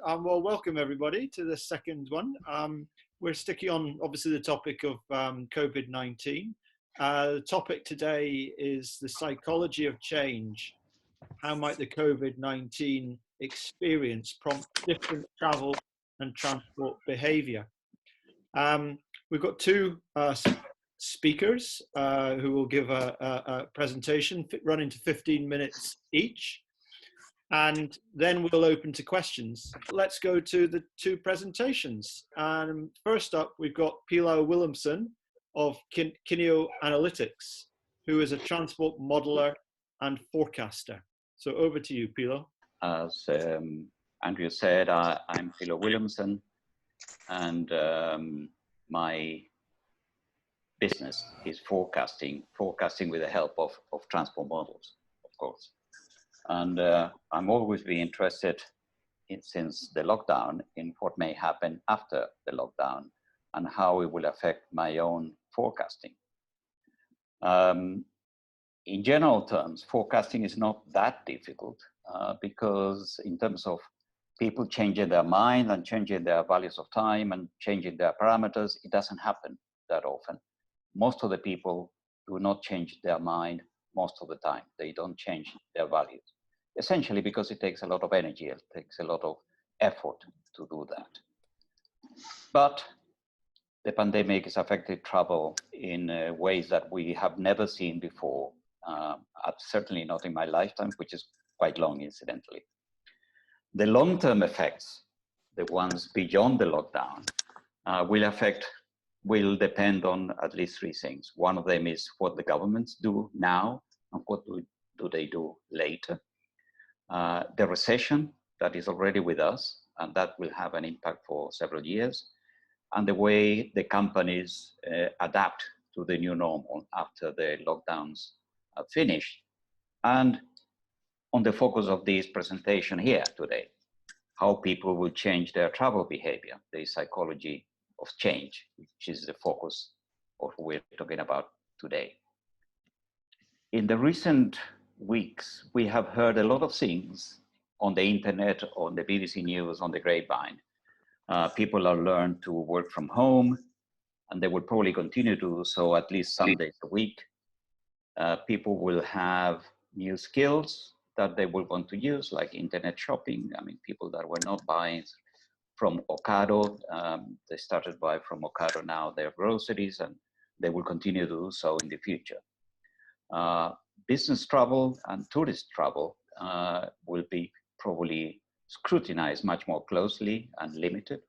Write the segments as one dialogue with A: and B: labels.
A: Well, welcome everybody to the second one. We're sticking on, obviously, the topic of COVID-19. The topic today is the psychology of change. How might the COVID-19 experience prompt different travel and transport behaviour? We've got two speakers who will give a presentation running to 15 minutes each. And then we'll open to questions. Let's go to the two presentations. First up, we've got Pilo Willumsen of Kineo Analytics, who is a transport modeler and forecaster. So over to you, Pilo.
B: As Andrew said, I'm Pilo Willumsen, and my business is forecasting with the help of transport models, of course. And I'm always been interested since the lockdown in what may happen after the lockdown and how it will affect my own forecasting. In general terms, forecasting is not that difficult because in terms of people changing their mind and changing their values of time and changing their parameters, it doesn't happen that often. Most of the people do not change their mind most of the time. They don't change their values. Essentially because it takes a lot of energy, it takes a lot of effort to do that. But the pandemic has affected travel in ways that we have never seen before, certainly not in my lifetime, which is quite long, incidentally. The long-term effects, the ones beyond the lockdown, will depend on at least three things. One of them is what the governments do now and what do they do later. The recession that is already with us, and that will have an impact for several years, and the way the companies adapt to the new normal after the lockdowns are finished. And on the focus of this presentation here today, how people will change their travel behavior, the psychology of change, which is the focus of what we're talking about today. In the recent weeks, we have heard a lot of things on the internet, on the BBC News, on the grapevine. People are learned to work from home, and they will probably continue to do so at least some days a week. People will have new skills that they will want to use, like internet shopping. I mean, people that were not buying from Ocado, they started to buy from Ocado now their groceries, and they will continue to do so in the future. Business travel and tourist travel will be probably scrutinized much more closely and limited.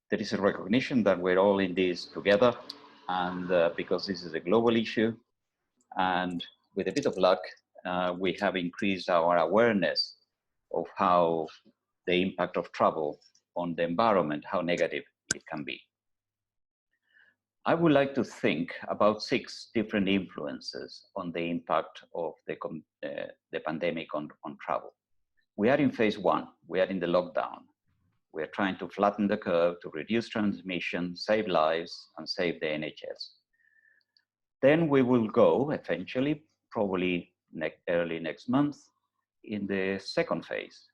B: There is a recognition that we're all in this together, and because this is a global issue, and with a bit of luck, we have increased our awareness of how the impact of travel on the environment, how negative it can be. I would like to think about 6 different influences on the impact of the pandemic on travel. We are in phase 1, we are in the lockdown. We are trying to flatten the curve to reduce transmission, save lives, and save the NHS. Then we will go eventually, probably early next month, in the second phase.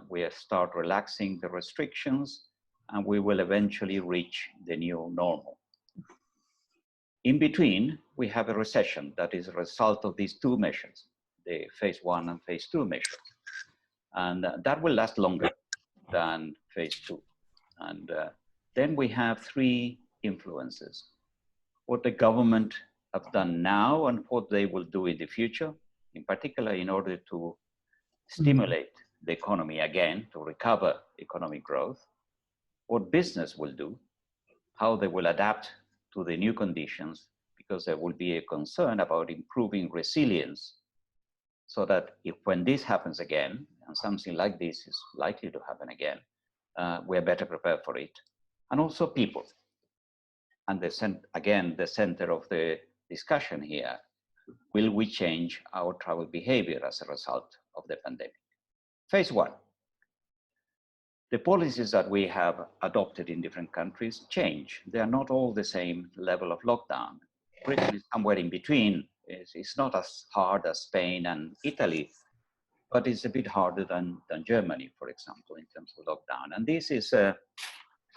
B: We start relaxing the restrictions, and we will eventually reach the new normal. In between, we have a recession that is a result of these 2 measures, the phase 1 and phase 2 measures. And that will last longer than phase 2. And then we have 3 influences. What the government have done now and what they will do in the future, in particular in order to stimulate the economy again, to recover economic growth. What business will do, how they will adapt to the new conditions, because there will be a concern about improving resilience, so that if when this happens again, and something like this is likely to happen again, we're better prepared for it. And also people. And again, the center of the discussion here, will we change our travel behavior as a result of the pandemic? Phase 1. The policies that we have adopted in different countries change. They are not all the same level of lockdown. Britain is somewhere in between. It's not as hard as Spain and Italy, but it's a bit harder than Germany, for example, in terms of lockdown. And this is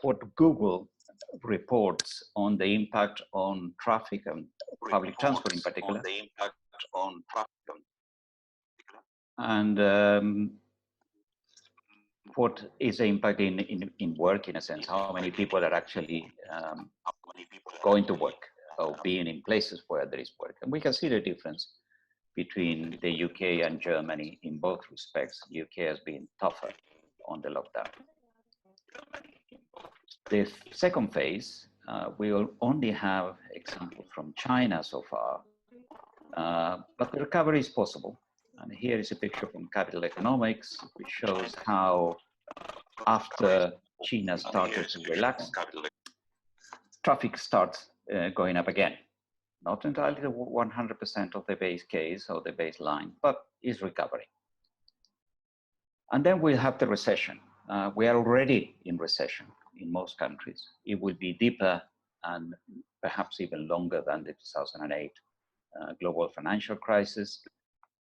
B: what Google reports on the impact on traffic and public transport in particular. And what is the impact in work, in a sense? How many people are actually going to work or being in places where there is work? And we can see the difference between the UK and Germany in both respects. The UK has been tougher on the lockdown. The second phase, we will only have examples from China so far, but the recovery is possible. And here is a picture from Capital Economics, which shows how after China started to relax, traffic starts going up again. Not entirely 100% of the base case or the baseline, but is recovering. And then we'll have the recession. We are already in recession in most countries. It will be deeper and perhaps even longer than the 2008 global financial crisis.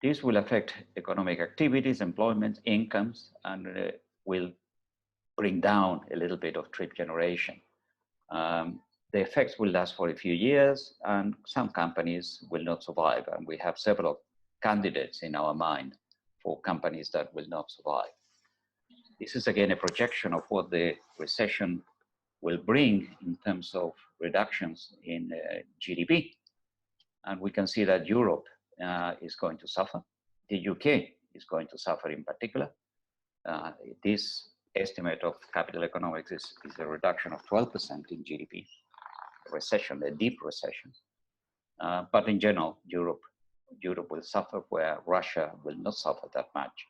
B: This will affect economic activities, employment, incomes, and will bring down a little bit of trip generation. The effects will last for a few years, and some companies will not survive. And we have several candidates in our mind for companies that will not survive. This is again a projection of what the recession will bring in terms of reductions in GDP. And we can see that Europe is going to suffer. The UK is going to suffer in particular. This estimate of Capital Economics is a reduction of 12% in GDP. Recession, a deep recession. But in general, Europe will suffer, where Russia will not suffer that much.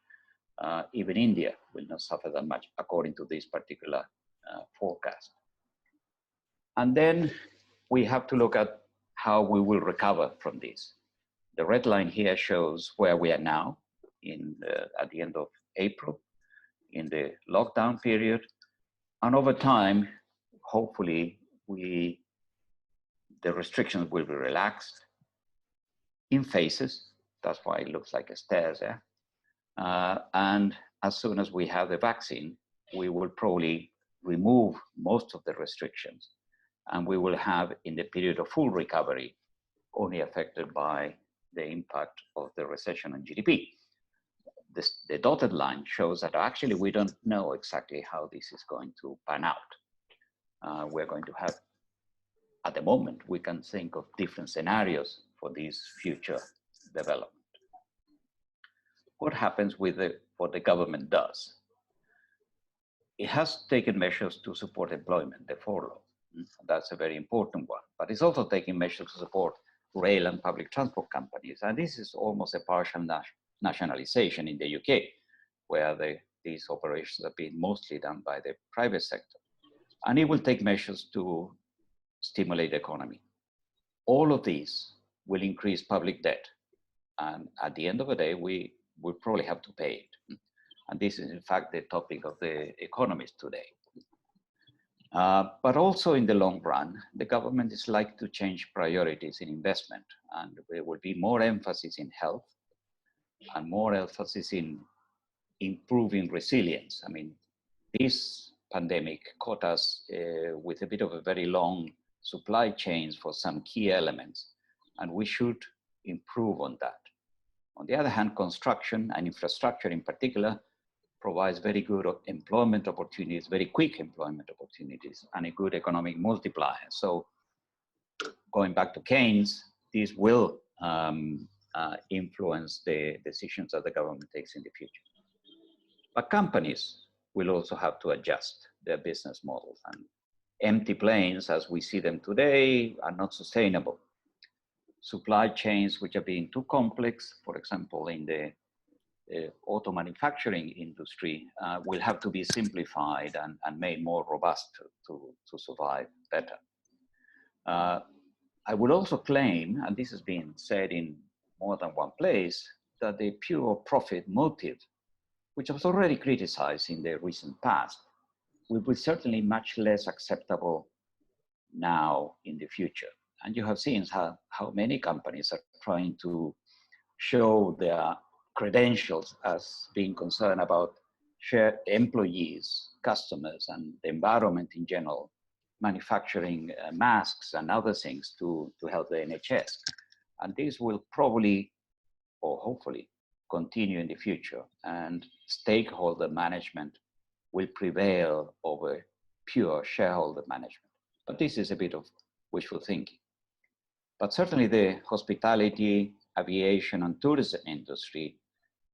B: Even India will not suffer that much, according to this particular forecast. And then we have to look at how we will recover from this. The red line here shows where we are now at the end of April, in the lockdown period. And over time, hopefully, the restrictions will be relaxed in phases. That's why it looks like a stairs there. And as soon as we have the vaccine, we will probably remove most of the restrictions. And we will have, in the period of full recovery, only affected by the impact of the recession on GDP. The dotted line shows that actually we don't know exactly how this is going to pan out. We're going to have, at the moment, we can think of different scenarios for this future development. What happens with what the government does? It has taken measures to support employment, the furlough. That's a very important one. But it's also taking measures to support rail and public transport companies. And this is almost a partial nationalization in the UK, where these operations have been mostly done by the private sector. And it will take measures to stimulate the economy. All of these will increase public debt. And at the end of the day, we will probably have to pay it. And this is, in fact, the topic of the economist today. But also in the long run, the government is likely to change priorities in investment. And there will be more emphasis in health and more emphasis in improving resilience. I mean, this pandemic caught us with a bit of a very long supply chains for some key elements, and we should improve on that. On the other hand, construction and infrastructure in particular provides very good employment opportunities, very quick employment opportunities, and a good economic multiplier. So going back to Keynes, this will influence the decisions that the government takes in the future. But companies will also have to adjust their business models, and empty planes as we see them today are not sustainable. Supply chains which are being too complex, for example, in the auto manufacturing industry, will have to be simplified and made more robust to survive better. I would also claim, and this has been said in more than one place, that the pure profit motive, which was already criticized in the recent past, will be certainly much less acceptable now in the future. And you have seen how many companies are trying to show their credentials as being concerned about shared employees, customers, and the environment in general, manufacturing masks and other things to help the NHS. And this will probably, or hopefully, continue in the future, and stakeholder management will prevail over pure shareholder management. But this is a bit of wishful thinking. But certainly the hospitality, aviation, and tourism industry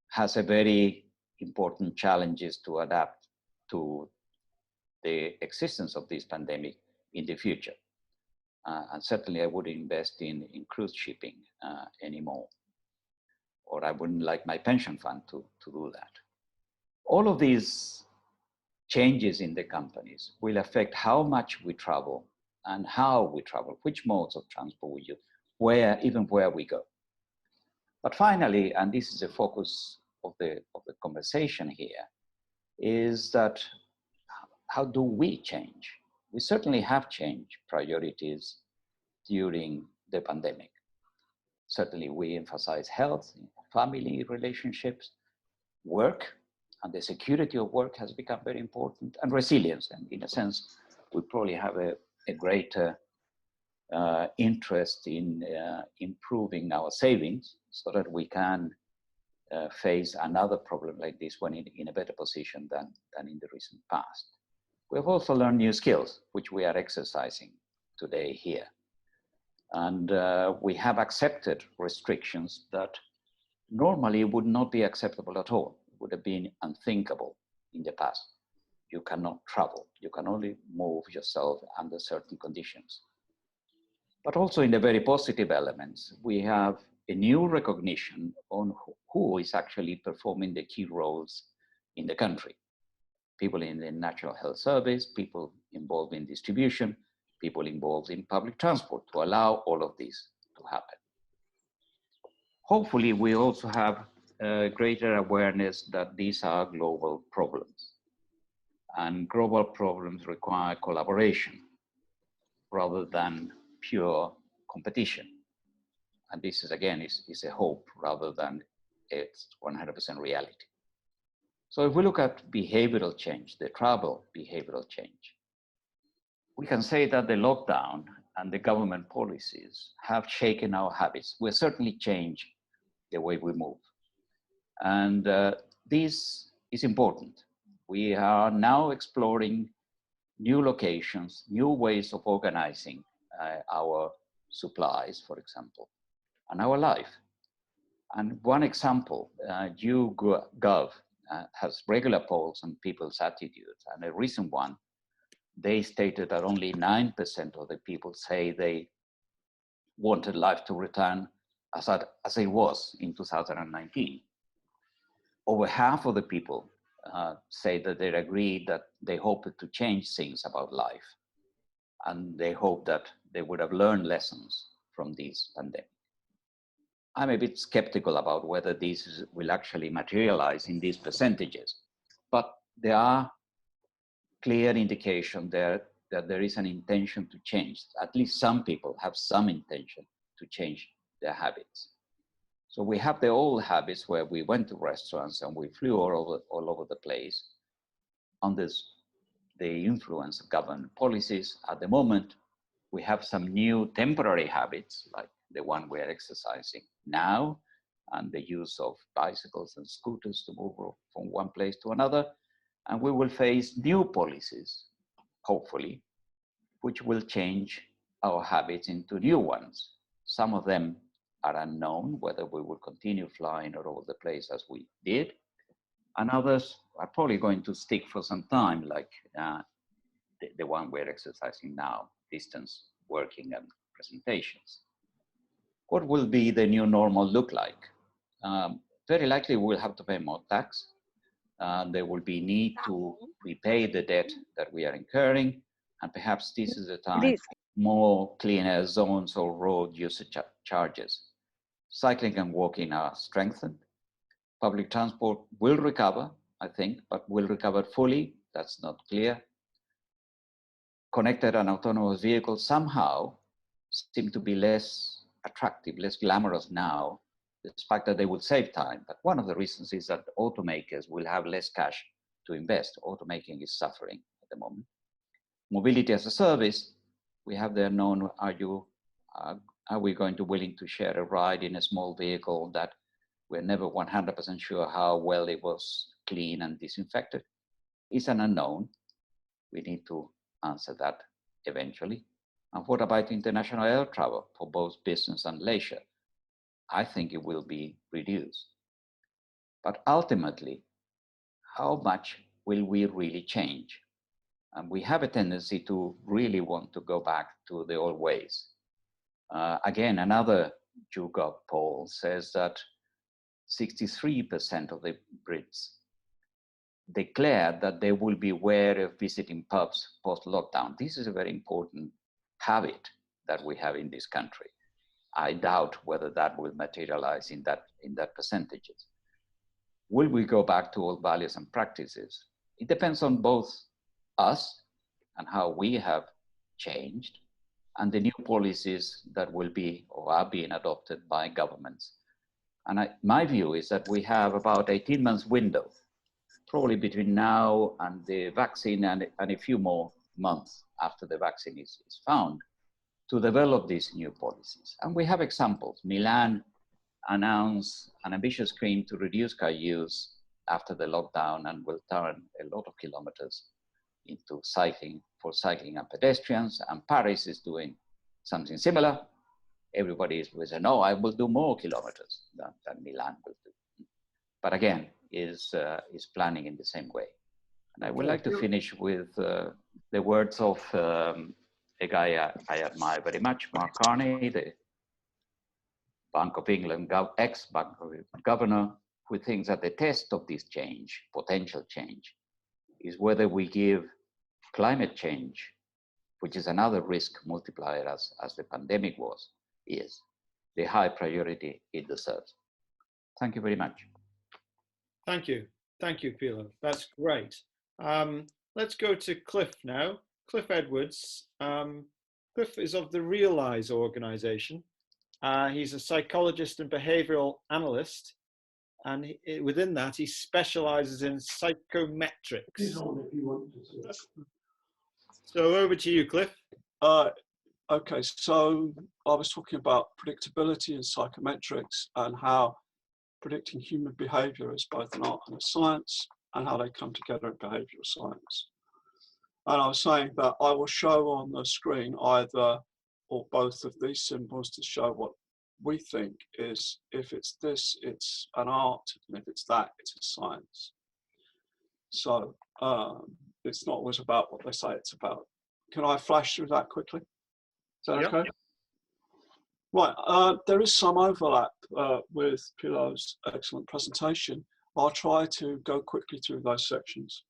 B: has a very important challenges to adapt to the existence of this pandemic in the future. And certainly I wouldn't invest in cruise shipping anymore, or I wouldn't like my pension fund to do that. All of these changes in the companies will affect how much we travel and how we travel, which modes of transport we use, even where we go. But finally, and this is the focus of the conversation here, is that how do we change? We certainly have changed priorities during the pandemic. Certainly we emphasize health, family relationships, work, and the security of work has become very important, and resilience. And in a sense, we probably have a greater interest in improving our savings so that we can face another problem like this one in a better position than in the recent past. We have also learned new skills, which we are exercising today here. And we have accepted restrictions that normally would not be acceptable at all. It would have been unthinkable in the past. You cannot travel. You can only move yourself under certain conditions. But also in the very positive elements, we have a new recognition on who is actually performing the key roles in the country. People in the National Health Service, people involved in distribution, people involved in public transport, to allow all of this to happen. Hopefully, we also have greater awareness that these are global problems. And global problems require collaboration rather than pure competition. And this is, again, is a hope rather than it's 100% reality. So if we look at behavioral change, the travel behavioral change, we can say that the lockdown and the government policies have shaken our habits. We've certainly changed the way we move. And this is important. We are now exploring new locations, new ways of organizing our supplies, for example, and our life. And one example, YouGov has regular polls on people's attitudes, and a recent one, they stated that only 9% of the people say they wanted life to return as it was in 2019. Over half of the people say that they agree that they hoped to change things about life, and they hope that they would have learned lessons from this pandemic. I'm a bit skeptical about whether this will actually materialize in these percentages, but there are clear indication there that there is an intention to change. At least some people have some intention to change their habits. So we have the old habits where we went to restaurants and we flew all over the place under the influence of government policies. At the moment, we have some new temporary habits, like the one we are exercising now, and the use of bicycles and scooters to move from one place to another. And we will face new policies, hopefully, which will change our habits into new ones. Some of them are unknown, whether we will continue flying all over the place as we did. And others are probably going to stick for some time, like the one we're exercising now, distance working and presentations. What will be the new normal look like? Very likely we'll have to pay more tax. There will be need to repay the debt that we are incurring, and perhaps this is the time for more cleaner zones or road usage charges. Cycling and walking are strengthened. Public transport will recover, I think, but will recover fully, that's not clear. Connected and autonomous vehicles somehow seem to be less attractive, less glamorous now the fact that they will save time. But one of the reasons is that automakers will have less cash to invest. Automaking is suffering at the moment. Mobility as a service, we have there known, are we going to willing to share a ride in a small vehicle that we're never 100% sure how well it was clean and disinfected? It's an unknown. We need to answer that eventually. And what about international air travel for both business and leisure? I think it will be reduced. But ultimately, how much will we really change? And we have a tendency to really want to go back to the old ways. Again, another YouGov poll says that 63% of the Brits declared that they will be wary of visiting pubs post-lockdown. This is a very important habit that we have in this country. I doubt whether that will materialize in that percentages. Will we go back to old values and practices? It depends on both us and how we have changed, and the new policies that will be or are being adopted by governments. And my view is that we have about 18 months window, probably between now and the vaccine and a few more months after the vaccine is found, to develop these new policies. And we have examples. Milan announced an ambitious scheme to reduce car use after the lockdown and will turn a lot of kilometers into cycling, for cycling and pedestrians. And Paris is doing something similar. Everybody will say, no, I will do more kilometers than Milan will do. But again, is planning in the same way. And I would like to finish with the words of a guy I admire very much, Mark Carney, the Bank of England, ex-Bank of England governor, who thinks that the test of this change, potential change, is whether we give climate change, which is another risk multiplier as the pandemic is the high priority it deserves. Thank you very much.
A: Thank you, Pilo. That's great. Let's go to Cliff now. Cliff Edwards. Cliff is of the Realise organization. He's a psychologist and behavioral analyst, and within that, he specializes in psychometrics. So over to you, Cliff.
C: Okay, so I was talking about predictability and psychometrics and how predicting human behavior is both an art and a science, and how they come together in behavioral science. And I was saying that I will show on the screen either or both of these symbols to show what we think is, if it's this, it's an art, and if it's that, it's a science. So it's not always about what they say it's about. Can I flash through that quickly? Is that okay? Yep. Right, there is some overlap with Pilo's excellent presentation. I'll try to go quickly through those sections.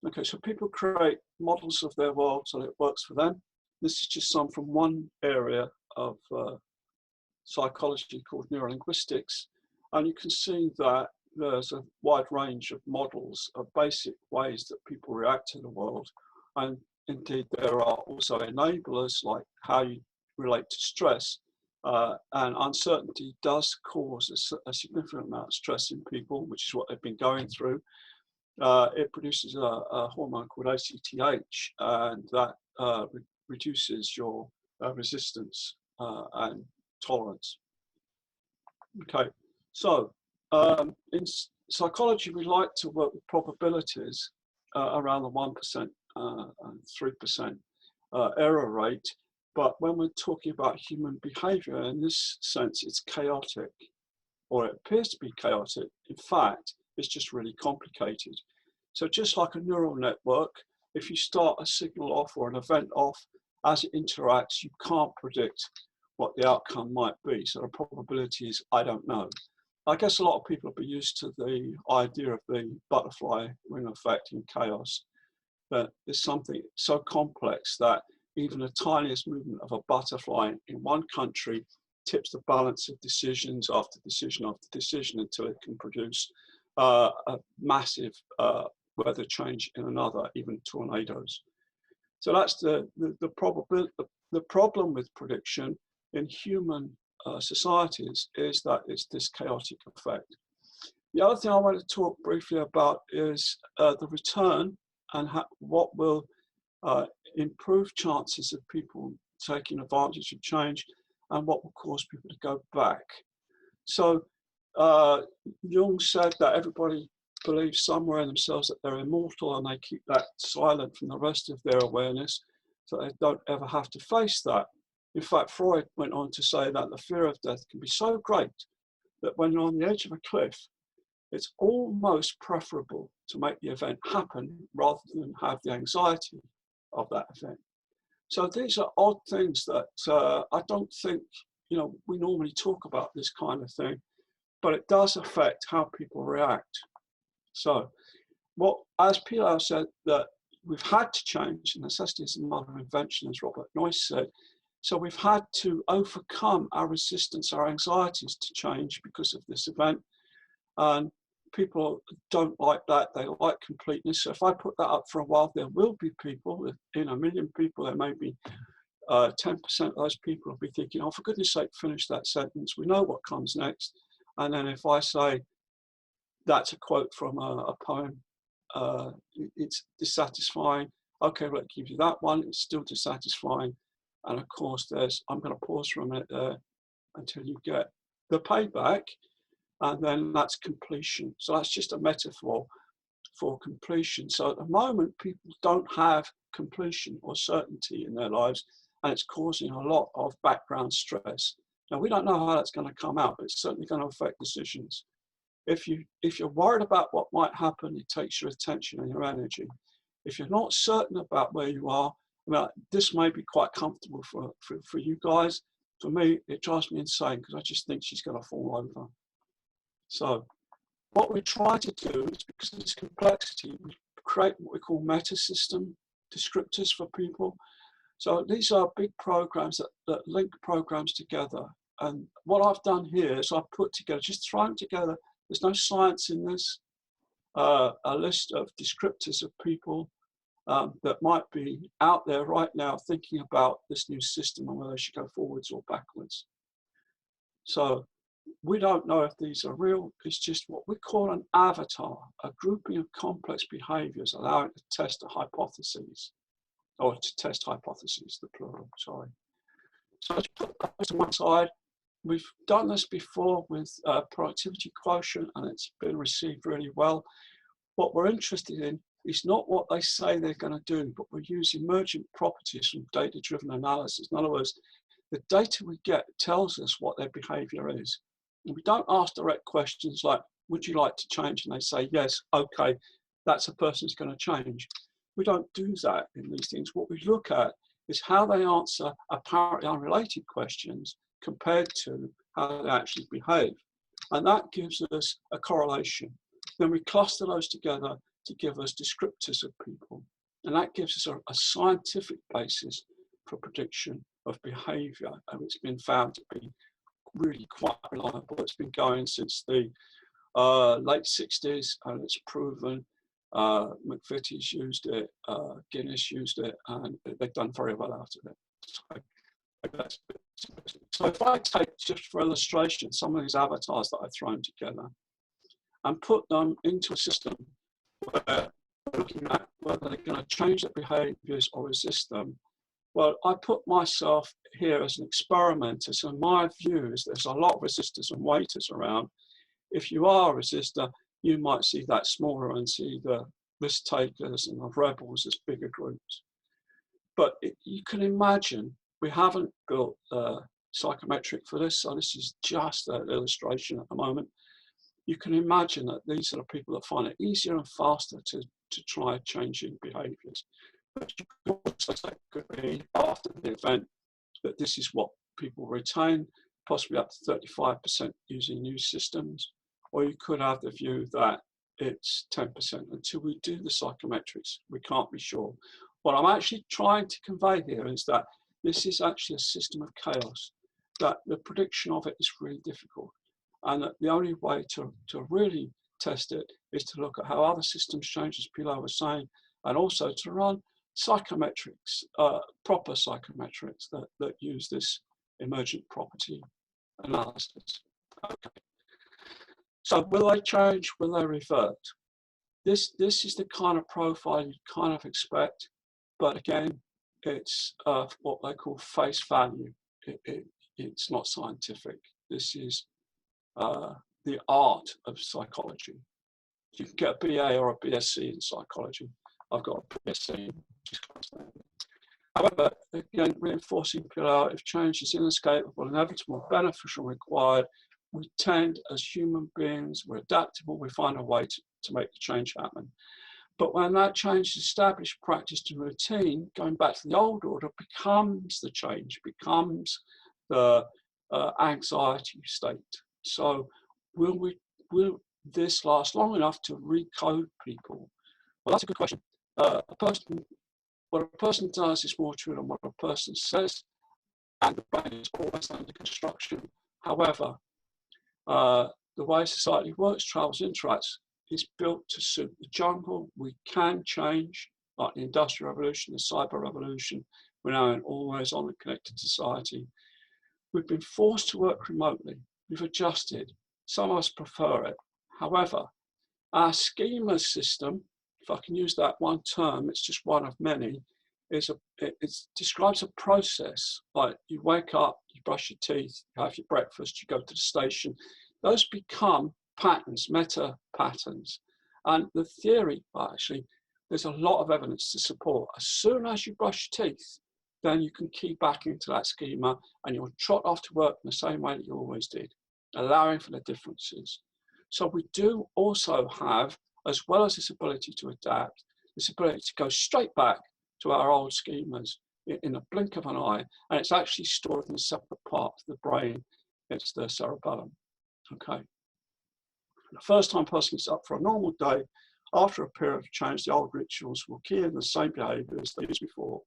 C: Okay, so people create models of their world so that it works for them. This is just some from one area of psychology called neurolinguistics. And you can see that there's a wide range of models of basic ways that people react to the world. And indeed, there are also enablers like how you relate to stress. And uncertainty does cause a significant amount of stress in people, which is what they've been going through. It produces a hormone called ACTH, and that reduces your resistance and tolerance. Okay, so in psychology, we like to work with probabilities around the 1% and 3% error rate. But when we're talking about human behavior, in this sense, it's chaotic, or it appears to be chaotic. In fact, it's just really complicated. So just like a neural network, if you start a signal off or an event off, as it interacts, you can't predict what the outcome might be. So the probability is, I don't know. I guess a lot of people will be used to the idea of the butterfly ring effect in chaos, but it's something so complex that even the tiniest movement of a butterfly in one country tips the balance of decisions after decision after decision until it can produce a massive weather change in another, even tornadoes. So that's the problem with prediction in human societies is that it's this chaotic effect. The other thing I want to talk briefly about is the return and what will improve chances of people taking advantage of change and what will cause people to go back. So Jung said that everybody believes somewhere in themselves that they're immortal, and they keep that silent from the rest of their awareness so they don't ever have to face that. In fact, Freud went on to say that the fear of death can be so great that when you're on the edge of a cliff, it's almost preferable to make the event happen rather than have the anxiety of that event. So these are odd things that I don't think, you know, we normally talk about this kind of thing, but it does affect how people react. So what, as Pilo said, that we've had to change, and necessity is the mother of invention, as Robert Noyce said. So we've had to overcome our resistance, our anxieties to change because of this event. And people don't like that. They like completeness. So if I put that up for a while, there will be people, in a million people, there may be 10% of those people will be thinking, oh, for goodness sake, finish that sentence. We know what comes next. And then if I say, that's a quote from a poem, it's dissatisfying. Okay, well, I'll give you that one. It's still dissatisfying. And of course, I'm going to pause for a minute there until you get the payback. And then that's completion. So that's just a metaphor for completion. So at the moment, people don't have completion or certainty in their lives, and it's causing a lot of background stress. Now, we don't know how that's going to come out, but it's certainly going to affect decisions. If you're worried about what might happen, it takes your attention and your energy. If you're not certain about where you are, I mean, this may be quite comfortable for you guys. For me, it drives me insane because I just think she's going to fall over. So what we try to do is, because of this complexity, we create what we call meta-system descriptors for people. So these are big programs that link programs together. And what I've done here is I've put together, just thrown together, there's no science in this, a list of descriptors of people that might be out there right now thinking about this new system and whether they should go forwards or backwards. So we don't know if these are real. It's just what we call an avatar, a grouping of complex behaviors allowing to test a hypothesis, or to test hypotheses, the plural, sorry. So let's put that to one side. We've done this before with productivity quotient, and it's been received really well. What we're interested in is not what they say they're going to do, but we use emergent properties from data-driven analysis. In other words, the data we get tells us what their behavior is. And we don't ask direct questions like, would you like to change? And they say, yes, okay, that's a person who's going to change. We don't do that in these things. What we look at is how they answer apparently unrelated questions compared to how they actually behave. And that gives us a correlation. Then we cluster those together to give us descriptors of people. And that gives us a scientific basis for prediction of behavior. And it's been found to be really quite reliable. It's been going since the late 60s, and it's proven. McVitie's used it, Guinness used it, and they've done very well out of it. So if I take, just for illustration, some of these avatars that I've thrown together and put them into a system where we're looking at whether they're going to change their behaviors or resist them, well, I put myself here as an experimenter. So my view is there's a lot of resistors and waiters around. If you are a resistor, you might see that smaller and see the risk takers and the rebels as bigger groups. But you can imagine, we haven't built psychometric for this, so this is just an illustration at the moment. You can imagine that these are the people that find it easier and faster to try changing behaviors. But you could also say, could be after the event, that this is what people retain, possibly up to 35% using new systems. Or you could have the view that it's 10%. Until we do the psychometrics, we can't be sure. What I'm actually trying to convey here is that this is actually a system of chaos, that the prediction of it is really difficult. And that the only way to really test it is to look at how other systems change, as Pilo was saying, and also to run psychometrics, proper psychometrics that use this emergent property analysis. Okay. So will they change? Will they revert? This is the kind of profile you kind of expect, but again, it's what they call face value. It's not scientific. This is the art of psychology. You can get a BA or a BSc in psychology. I've got a BSc. However, again, reinforcing Pilo, if change is inescapable, inevitable, beneficial, required, we tend, as human beings, we're adaptable, we find a way to make the change happen. But when that change is established, practiced, and routine, going back to the old order, becomes the change, becomes the anxiety state. So will this last long enough to recode people? Well, that's a good question. What a person does is more true than what a person says, and the brain is always under construction. However, the way society works, travels, interacts, is built to suit the jungle. We can change, like the Industrial Revolution, the Cyber Revolution. We're now in always on and connected society. We've been forced to work remotely. We've adjusted. Some of us prefer it. However, our schema system, if I can use that one term, it's just one of many, it describes a process. Like you wake up, you brush your teeth, you have your breakfast, you go to the station. Those become patterns, meta patterns. And the theory, actually, there's a lot of evidence to support. As soon as you brush your teeth, then you can key back into that schema and you'll trot off to work in the same way that you always did, allowing for the differences. So we do also have, as well as this ability to adapt, this ability to go straight back to our old schemas in a blink of an eye, and it's actually stored in a separate part of the brain. It's the cerebellum. Okay. The first time a person gets up for a normal day, after a period of change, the old rituals will key in the same behaviour as they used before,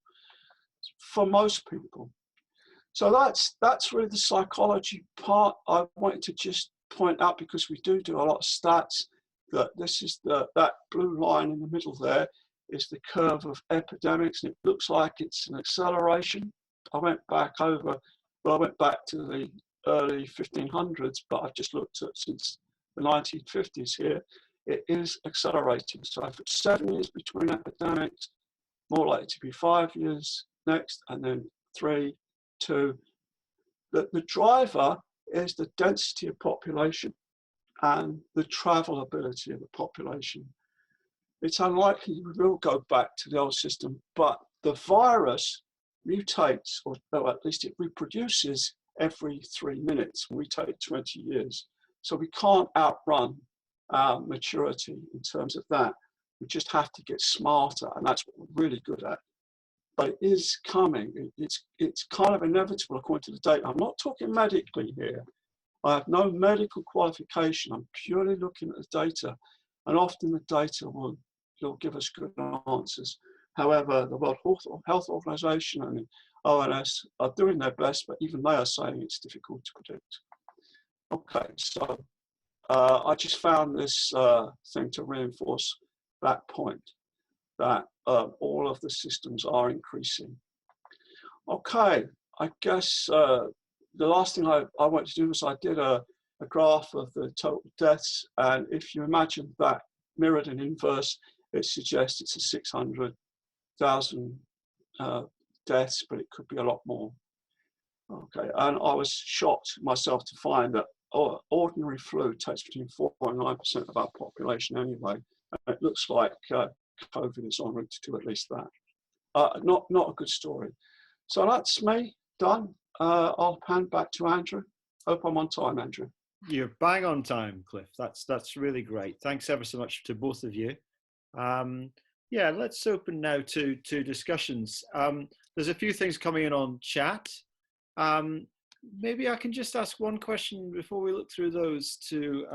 C: for most people. So that's really the psychology part. I wanted to just point out, because we do a lot of stats, that this is that blue line in the middle there is the curve of epidemics, and it looks like it's an acceleration. I went back to the early 1500s, but I've just looked at since the 1950s here. It is accelerating. So if it's 7 years between epidemics, more likely to be 5 years next, and then 3, 2. The driver is the density of population and the travel ability of the population. It's unlikely we will go back to the old system, but the virus mutates, or at least it reproduces every 3 minutes. We take 20 years. So we can't outrun our maturity in terms of that. We just have to get smarter, and that's what we're really good at. But it is coming. It's kind of inevitable according to the data. I'm not talking medically here. I have no medical qualification. I'm purely looking at the data, and often the data will give us good answers. However, the World Health Organization and the ONS are doing their best, but even they are saying it's difficult to predict. Okay, so I just found this thing to reinforce that point, that all of the systems are increasing. Okay, I guess the last thing I wanted to do was I did a graph of the total deaths, and if you imagine that mirrored and inverse, it suggests it's a 600,000 deaths, but it could be a lot more. Okay, and I was shocked myself to find that ordinary flu takes between 4 and 9% of our population anyway. And it looks like COVID is en route to do at least that. Not a good story. So that's me, done. I'll hand back to Andrew. Hope I'm on time, Andrew.
A: You're bang on time, Cliff. That's really great. Thanks ever so much to both of you. Yeah, let's open now to discussions. There's a few things coming in on chat. Maybe I can just ask one question before we look through those to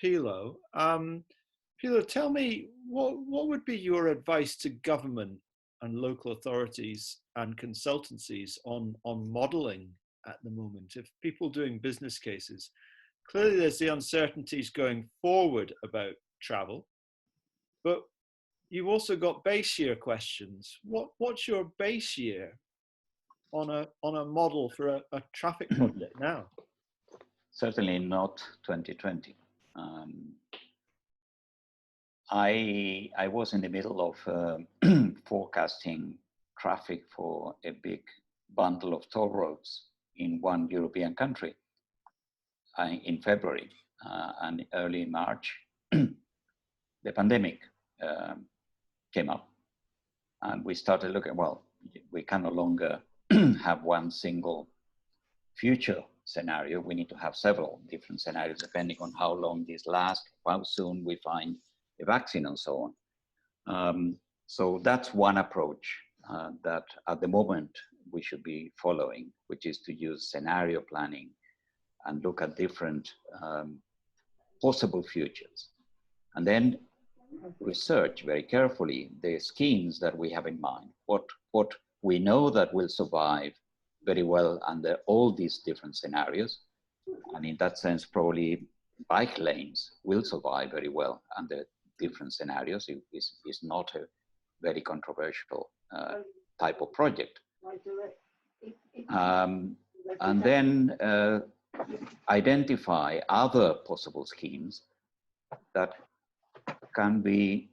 A: Pilo. Pilo, tell me, what would be your advice to government and local authorities and consultancies on modelling at the moment? If people doing business cases, clearly there's the uncertainties going forward about travel, but you've also got base year questions. What's your base year on a model for a traffic project now?
B: Certainly not 2020. I was in the middle of forecasting traffic for a big bundle of toll roads in one European country in February, and early in March, the pandemic came up, and we started looking, well, we can no longer have one single future scenario. We need to have several different scenarios depending on how long this lasts, how soon we find a vaccine, and so on. So that's one approach that at the moment we should be following, which is to use scenario planning and look at different possible futures. And then research very carefully the schemes that we have in mind, what we know that will survive very well under all these different scenarios. And in that sense, probably bike lanes will survive very well under different scenarios. It is not a very controversial type of project. And then identify other possible schemes that can be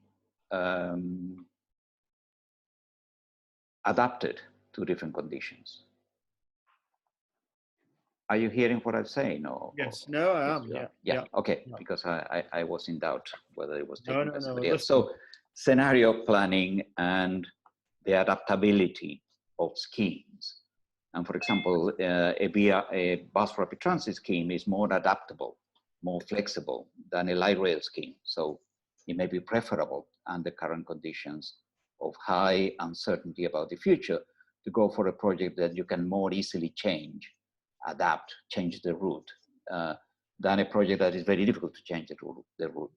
B: adapted to different conditions. Are you hearing what I'm saying? Or,
A: yes. No, I am.
B: Yeah. Okay. Yeah. Because I was in doubt whether it was taken by somebody else.
A: Listen.
B: So scenario planning and the adaptability of schemes. And for example, a bus rapid transit scheme is more adaptable, more flexible than a light rail scheme. So it may be preferable under current conditions of high uncertainty about the future to go for a project that you can more easily change, adapt, change the route, than a project that is very difficult to change the route.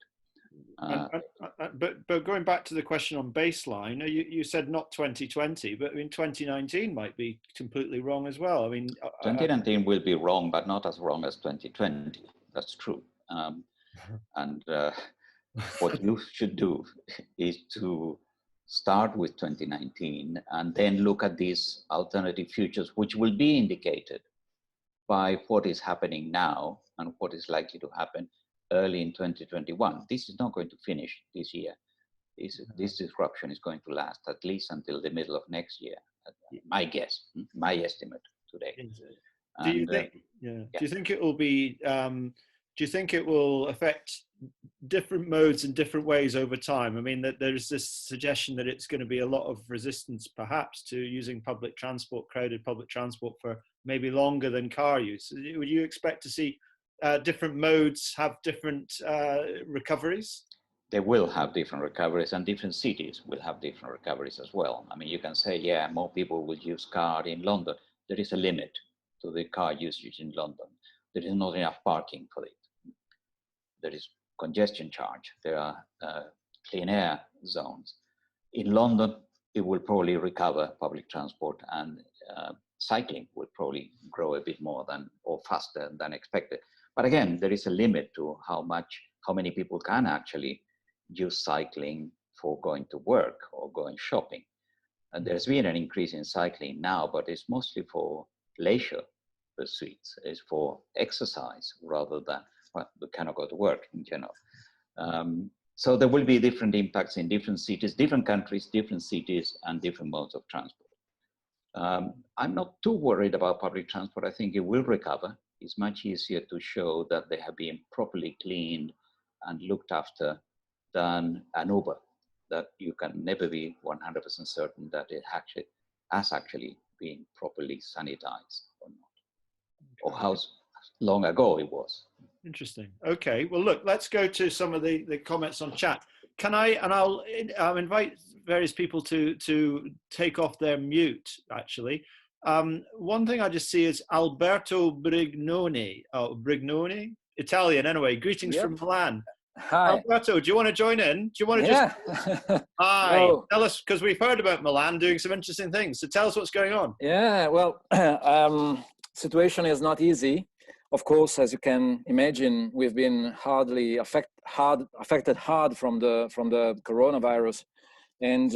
A: But going back to the question on baseline, you said not 2020, but I mean 2019 might be completely wrong as well. I mean,
B: 2019 will be wrong, but not as wrong as 2020. That's true. And what you should do is to start with 2019 and then look at these alternative futures, which will be indicated by what is happening now and what is likely to happen early in 2021. This is not going to finish this year. This disruption is going to last at least until the middle of next year. My guess, my estimate today.
A: Do you think? Do you think it will be? Do you think it will affect different modes in different ways over time? I mean, that there's this suggestion that it's going to be a lot of resistance, perhaps, to using public transport, crowded public transport, for maybe longer than car use. Would you expect to see different modes have different recoveries?
B: They will have different recoveries, and different cities will have different recoveries as well. I mean, you can say, yeah, more people will use car in London. There is a limit to the car usage in London. There is not enough parking for it. There is congestion charge. There are clean air zones. In London, it will probably recover public transport, and cycling will probably grow a bit more than, or faster than expected. But again, there is a limit to how many people can actually use cycling for going to work or going shopping. And there's been an increase in cycling now, but it's mostly for leisure pursuits. It's for exercise rather than, well, we cannot go to work in general. So there will be different impacts in different cities, different countries, different cities, and different modes of transport. I'm not too worried about public transport. I think it will recover. It's much easier to show that they have been properly cleaned and looked after than an Uber, that you can never be 100% certain that it has actually been properly sanitized or not, or how long ago it was.
A: Interesting. Okay. Well, look, let's go to some of the comments on chat. Can I'll invite various people to take off their mute, actually. One thing I just see is Alberto Brignoni, Italian anyway. Greetings from Milan.
D: Hi.
A: Alberto, do you want to join in? Do you want to just... Hi.
D: Oh.
A: Tell us, because we've heard about Milan doing some interesting things. So tell us what's going on.
D: Yeah, well, situation is not easy. Of course, as you can imagine, we've been affected hard from the coronavirus. And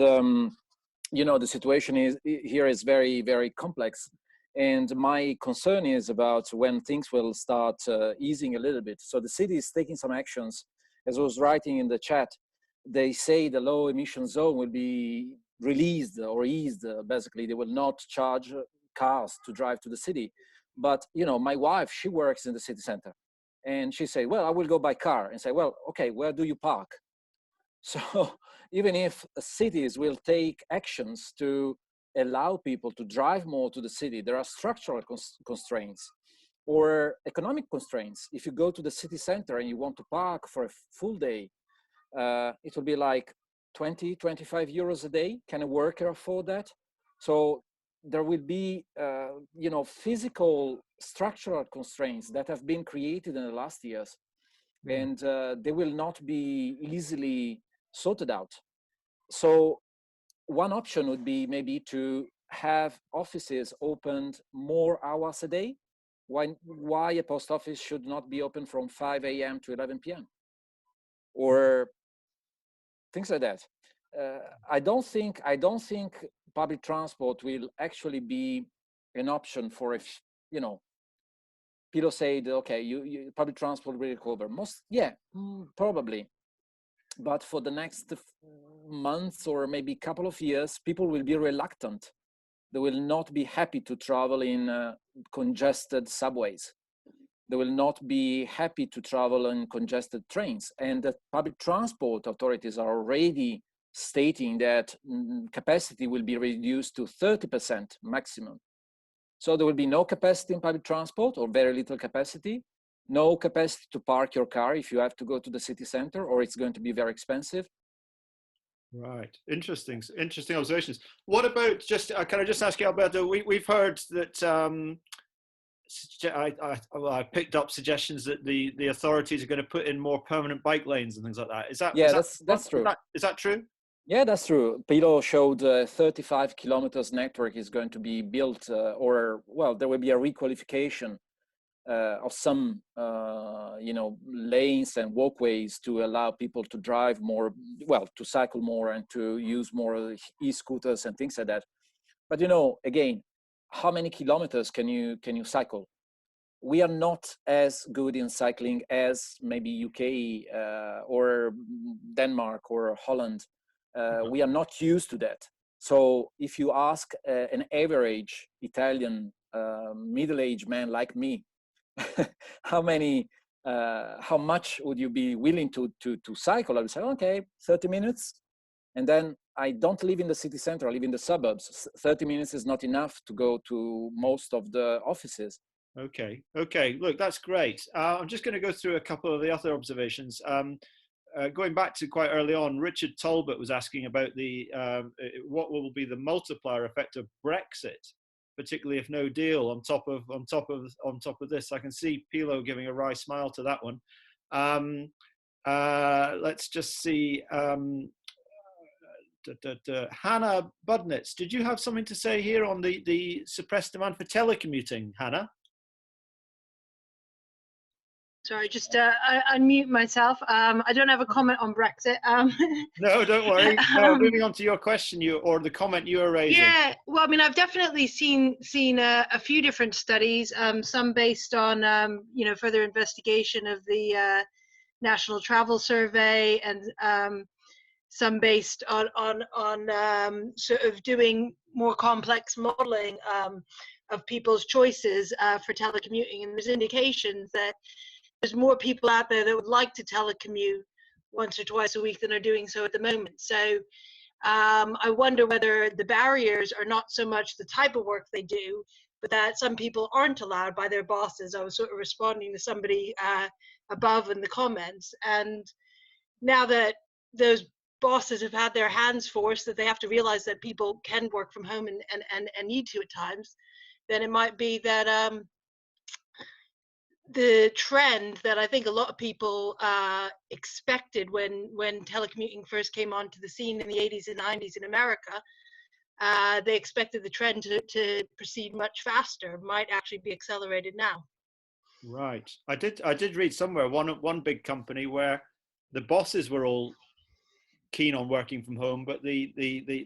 D: you know, the situation here is very, very complex. And my concern is about when things will start easing a little bit. So the city is taking some actions. As I was writing in the chat, they say the low emission zone will be released or eased. Basically, they will not charge cars to drive to the city. But, you know, my wife, she works in the city center. And she said, well, I will go by car. And say, well, okay, where do you park? So even if cities will take actions to allow people to drive more to the city, there are structural constraints or economic constraints. If you go to the city center and you want to park for a full day, it will be like 20, 25 euros a day. Can a worker afford that? So there will be, you know, physical structural constraints that have been created in the last years, and they will not be easily sorted out. So one option would be maybe to have offices opened more hours a day. Why a post office should not be open from 5 a.m. to 11 p.m. or things like that. I don't think public transport will actually be an option for, if, you know, Pilo said, okay, you public transport will recover. Probably. But for the next months or maybe couple of years, people will be reluctant. They will not be happy to travel in congested subways. They will not be happy to travel in congested trains. And the public transport authorities are already stating that capacity will be reduced to 30% maximum. So there will be no capacity in public transport, or very little capacity. No capacity to park your car if you have to go to the city center, or it's going to be very expensive.
A: Right. Interesting observations. What about, just can I just ask you, Alberto, we've heard that I picked up suggestions that the authorities are going to put in more permanent bike lanes and things like that. That's true. Is that true?
D: Yeah, that's true. Pilo showed 35 kilometers network is going to be built, or, well, there will be a requalification of some, you know, lanes and walkways to allow people to drive more, well, to cycle more and to use more e-scooters and things like that. But, you know, again, how many kilometers can you cycle? We are not as good in cycling as maybe UK or Denmark or Holland. We are not used to that. So if you ask an average Italian middle-aged man like me, how much would you be willing to cycle? I would say, okay, 30 minutes. And then I don't live in the city center, I live in the suburbs. 30 minutes is not enough to go to most of the offices.
A: Okay. Look, that's great. I'm just going to go through a couple of the other observations. Going back to quite early on, Richard Talbot was asking about what will be the multiplier effect of Brexit, particularly if no deal on top of this. I can see Pilo giving a wry smile to that one. Let's just see. Hannah Budnitz, did you have something to say here on the suppressed demand for telecommuting, Hannah?
E: Sorry, just unmute myself. I don't have a comment on Brexit.
A: No, don't worry. No, moving on to your question, or the comment you were raising.
E: Yeah, well, I mean, I've definitely seen a few different studies. Some based on you know, further investigation of the National Travel Survey, and some based on sort of doing more complex modeling of people's choices for telecommuting. And there's indications that there's more people out there that would like to telecommute once or twice a week than are doing so at the moment. So I wonder whether the barriers are not so much the type of work they do, but that some people aren't allowed by their bosses. I was sort of responding to somebody above in the comments. And now that those bosses have had their hands forced, that they have to realize that people can work from home and need to at times, then it might be that the trend that I think a lot of people expected when telecommuting first came onto the scene in the 80s and 90s in America, they expected the trend to proceed much faster, might actually be accelerated now.
A: Right. I did read somewhere one big company where the bosses were all keen on working from home, but the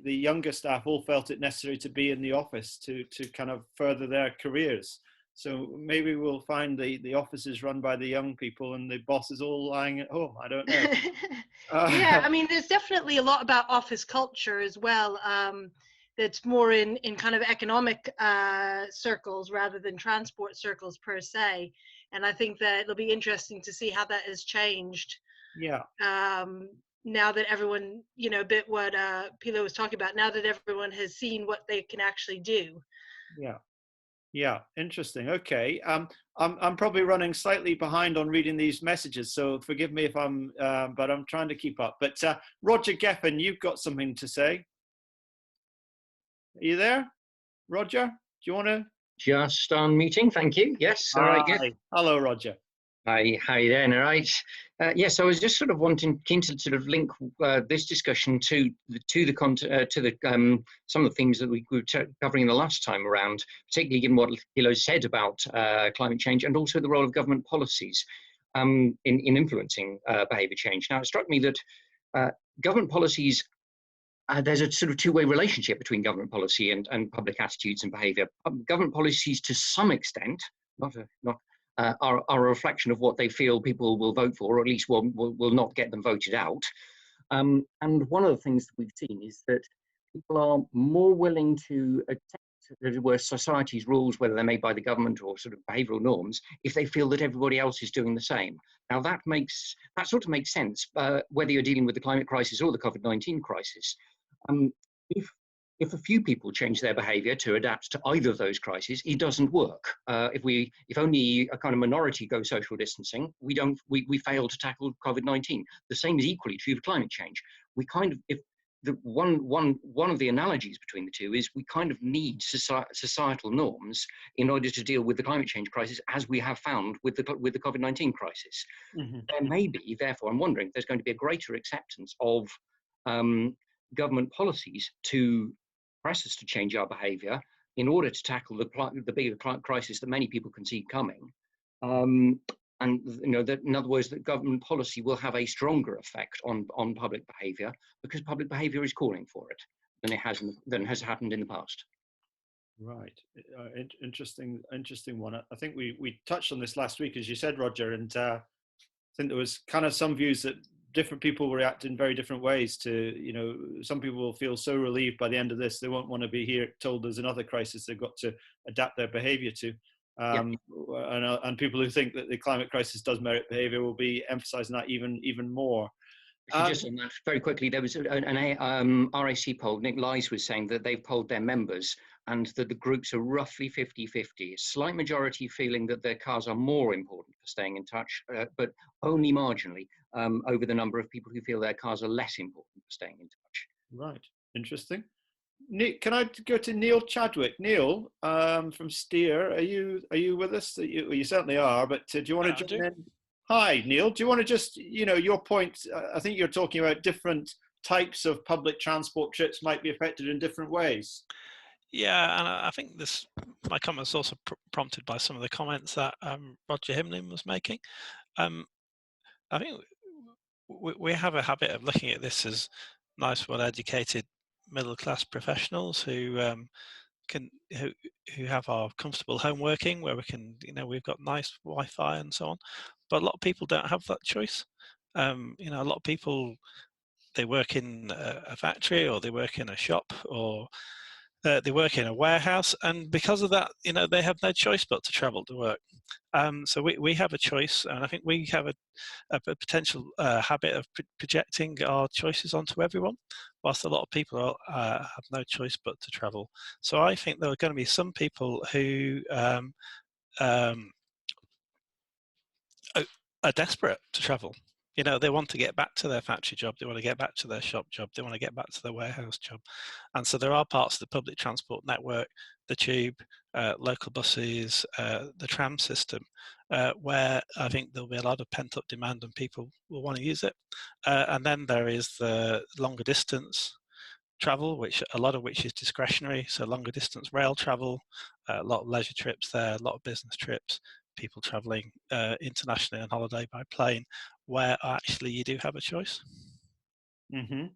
A: younger staff all felt it necessary to be in the office to kind of further their careers. So maybe we'll find the offices run by the young people and the bosses all lying at home. I don't know.
E: Yeah, I mean, there's definitely a lot about office culture as well. That's more in kind of economic circles rather than transport circles per se. And I think that it'll be interesting to see how that has changed.
A: Yeah.
E: Now that everyone, you know, a bit what Pilo was talking about, now that everyone has seen what they can actually do.
A: Yeah. Yeah, interesting. Okay, I'm probably running slightly behind on reading these messages, so forgive me if but I'm trying to keep up. But Roger Geffen, you've got something to say. Are you there, Roger? Do you want to?
F: Just on meeting, thank you. Yes, all right, good.
A: Hello, Roger.
F: Hi, how are you doing? All right. Yes, I was just sort of keen to sort of link this discussion to some of the things that we were covering the last time around, particularly given what Pilo said about climate change and also the role of government policies in influencing behaviour change. Now, it struck me that government policies. There's a sort of two-way relationship between government policy and public attitudes and behaviour. Government policies, to some extent, are a reflection of what they feel people will vote for, or at least will not get them voted out. And one of the things that we've seen is that people are more willing to accept society's rules, whether they're made by the government or sort of behavioural norms, if they feel that everybody else is doing the same. Now that sort of makes sense, whether you're dealing with the climate crisis or the COVID-19 crisis. If a few people change their behaviour to adapt to either of those crises, it doesn't work. If only a kind of minority go social distancing, we fail to tackle COVID-19. The same is equally true of climate change. One of the analogies between the two is we kind of need societal norms in order to deal with the climate change crisis, as we have found with the COVID-19 crisis.
A: Mm-hmm.
F: There may be, therefore, I'm wondering if there's going to be a greater acceptance of government policies to press us to change our behaviour in order to tackle the bigger crisis that many people can see coming. And you know, that in other words, that government policy will have a stronger effect on public behaviour because public behaviour is calling for it than has happened in the past.
A: Right, interesting one. I think we touched on this last week, as you said, Roger, and I think there was kind of some views that different people will react in very different ways to, you know, some people will feel so relieved by the end of this, they won't want to be here told there's another crisis they've got to adapt their behaviour to. And people who think that the climate crisis does merit behaviour will be emphasising that even more.
F: Just on that very quickly, there was an RAC poll. Nick Lies was saying that they've polled their members and that the groups are roughly 50-50. A slight majority feeling that their cars are more important for staying in touch, but only marginally over the number of people who feel their cars are less important for staying in touch.
A: Right, interesting. Can I go to Neil Chadwick? Neil from Steer, are you with us? You certainly are, but do you want to jump in? Hi, Neil. Do you want to just, you know, your point, I think you're talking about different types of public transport trips might be affected in different ways.
G: Yeah, and I think my comments also prompted by some of the comments that Roger Himlin was making. I think we have a habit of looking at this as nice, well-educated middle-class professionals who have our comfortable home working, where we can, you know, we've got nice Wi-Fi and so on. But a lot of people don't have that choice. You know, a lot of people, they work in a factory, or they work in a shop, or they work in a warehouse, and because of that, you know, they have no choice but to travel to work. So we have a choice, and I think we have a potential habit of projecting our choices onto everyone, whilst a lot of people have no choice but to travel. So I think there are going to be some people who are desperate to travel. You know, they want to get back to their factory job, they want to get back to their shop job, they want to get back to their warehouse job. And so there are parts of the public transport network, the tube, local buses, the tram system, where I think there'll be a lot of pent-up demand and people will want to use it. And then there is the longer distance travel, a lot of which is discretionary, so longer distance rail travel, a lot of leisure trips there, a lot of business trips, people traveling internationally on holiday by plane, where actually you do have a choice.
A: Mm-hmm.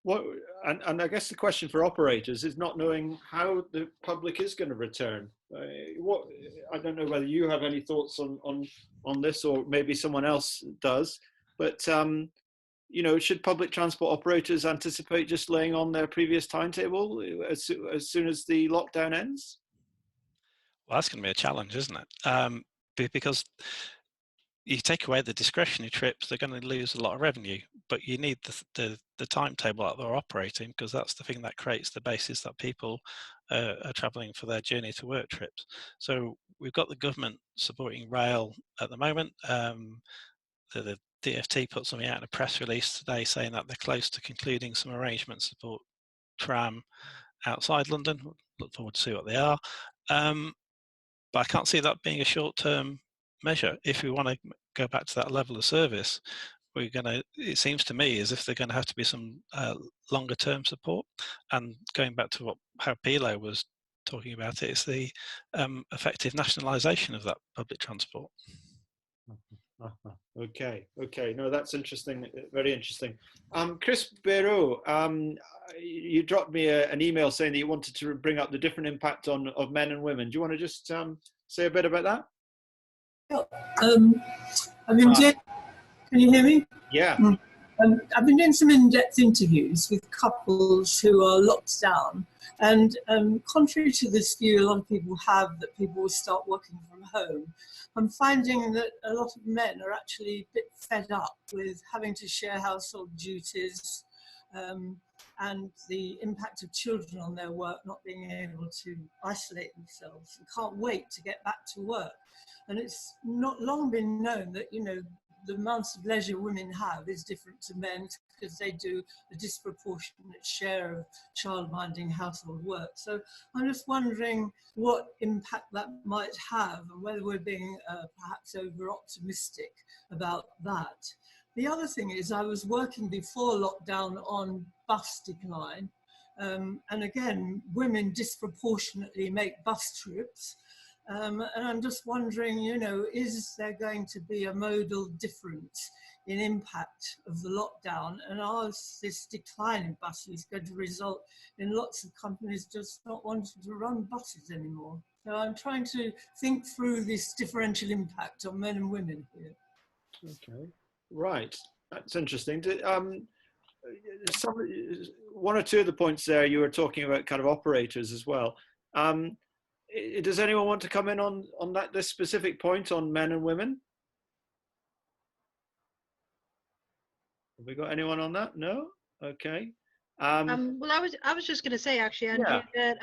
A: What, and I guess the question for operators is not knowing how the public is going to return. What, I don't know whether you have any thoughts on this, or maybe someone else does, but you know, should public transport operators anticipate just laying on their previous timetable as soon as the lockdown ends?
G: Well, that's going to be a challenge, isn't it? Because you take away the discretionary trips, they're going to lose a lot of revenue, but you need the timetable that they're operating, because that's the thing that creates the basis that people are travelling for their journey to work trips. So we've got the government supporting rail at the moment. The DFT put something out in a press release today saying that they're close to concluding some arrangements to support tram outside London. Look forward to see what they are. But I can't see that being a short-term measure. If we want to go back to that level of service, we're going to, it seems to me as if they're going to have to be some longer term support. And going back to how Pilo was talking about it, it's the effective nationalisation of that public transport.
A: Okay, no, that's interesting, very interesting. Chris Béraud, you dropped me an email saying that you wanted to bring up the different impact of men and women. Do you want to just say a bit about that?
H: I've been doing, can you hear me?
A: Yeah.
H: I've been doing some in-depth interviews with couples who are locked down, and contrary to this view a lot of people have that people will start working from home, I'm finding that a lot of men are actually a bit fed up with having to share household duties and the impact of children on their work, not being able to isolate themselves, and can't wait to get back to work. And it's not long been known that, you know, the amounts of leisure women have is different to men because they do a disproportionate share of childminding household work. So I'm just wondering what impact that might have and whether we're being perhaps over-optimistic about that. The other thing is I was working before lockdown on bus decline. And again, women disproportionately make bus trips. And I'm just wondering, you know, is there going to be a modal difference in impact of the lockdown? And is this decline in buses going to result in lots of companies just not wanting to run buses anymore? So I'm trying to think through this differential impact on men and women here.
A: Okay, right. That's interesting. One or two of the points there, you were talking about kind of operators as well. Does anyone want to come in on this specific point on men and women? Have we got anyone on that? No? Okay.
E: Well, I was just going to say, actually, Andrew, that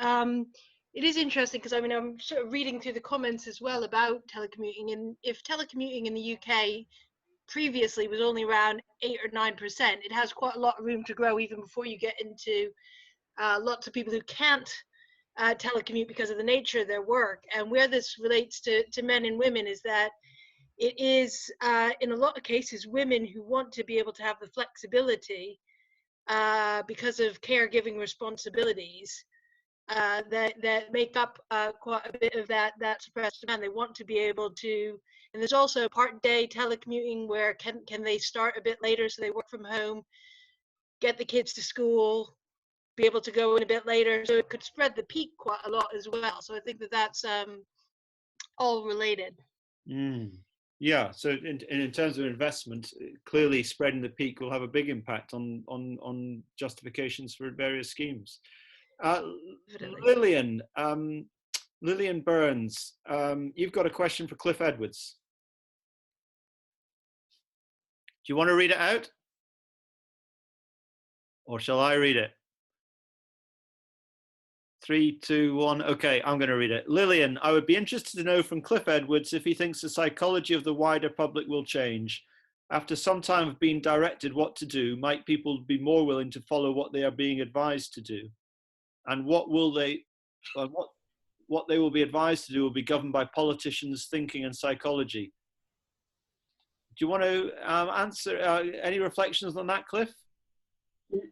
E: it is interesting because, I mean, I'm sort of reading through the comments as well about telecommuting, and if telecommuting in the UK previously was only around 8 or 9%, it has quite a lot of room to grow even before you get into lots of people who can't telecommute because of the nature of their work. And where this relates to men and women is that it is in a lot of cases women who want to be able to have the flexibility because of caregiving responsibilities that make up quite a bit of that suppressed demand. They want to be able to, and there's also part-day telecommuting where can they start a bit later so they work from home, get the kids to school, be able to go in a bit later, so it could spread the peak quite a lot as well. So I think that that's all related.
A: Yeah, so in terms of investment, clearly spreading the peak will have a big impact on justifications for various schemes. Lillian Burns, you've got a question for Cliff Edwards. Do you want to read it out? Or shall I read it? 3, 2, 1. Okay, I'm going to read it. Lillian, I would be interested to know from Cliff Edwards if he thinks the psychology of the wider public will change. After some time of being directed what to do, might people be more willing to follow what they are being advised to do? And what they will be advised to do will be governed by politicians' thinking and psychology. Do you want to answer any reflections on that, Cliff?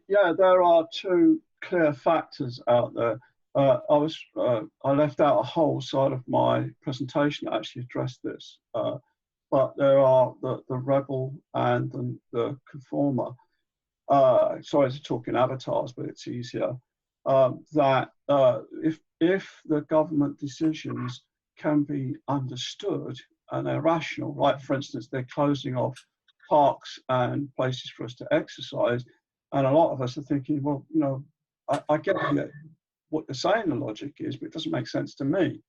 C: Yeah, there are two clear factors out there. I left out a whole side of my presentation that actually addressed this, but there are the rebel and the conformer. sorry to talk in avatars, but it's easier, that if the government decisions can be understood and they're rational, right? For instance, they're closing off parks and places for us to exercise, and a lot of us are thinking, well, you know, I get what they're saying the logic is, but it doesn't make sense to me.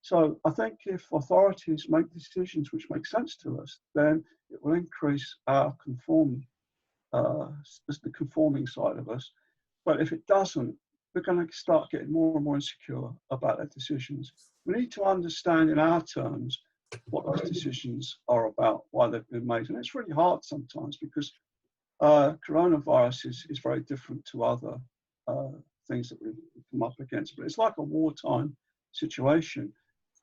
C: So I think if authorities make decisions which make sense to us, then it will increase our the conforming side of us. But if it doesn't, we're going to start getting more and more insecure about their decisions. We need to understand in our terms what those decisions are about, why they've been made. And it's really hard sometimes because coronavirus is very different to other things that we've come up against. But it's like a wartime situation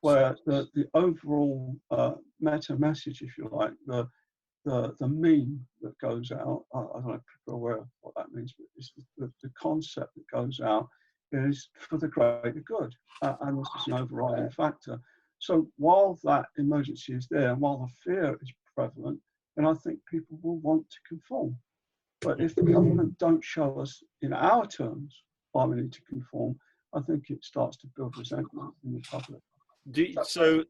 C: where the overall meta message, if you like, the meme that goes out, I don't know if people are aware of what that means, but it's the concept that goes out is for the greater good, and this is an overriding factor. So while that emergency is there, and while the fear is prevalent, then I think people will want to conform. But if the government don't show us in our terms why we need to conform, I think it starts to build resentment in the public.
A: So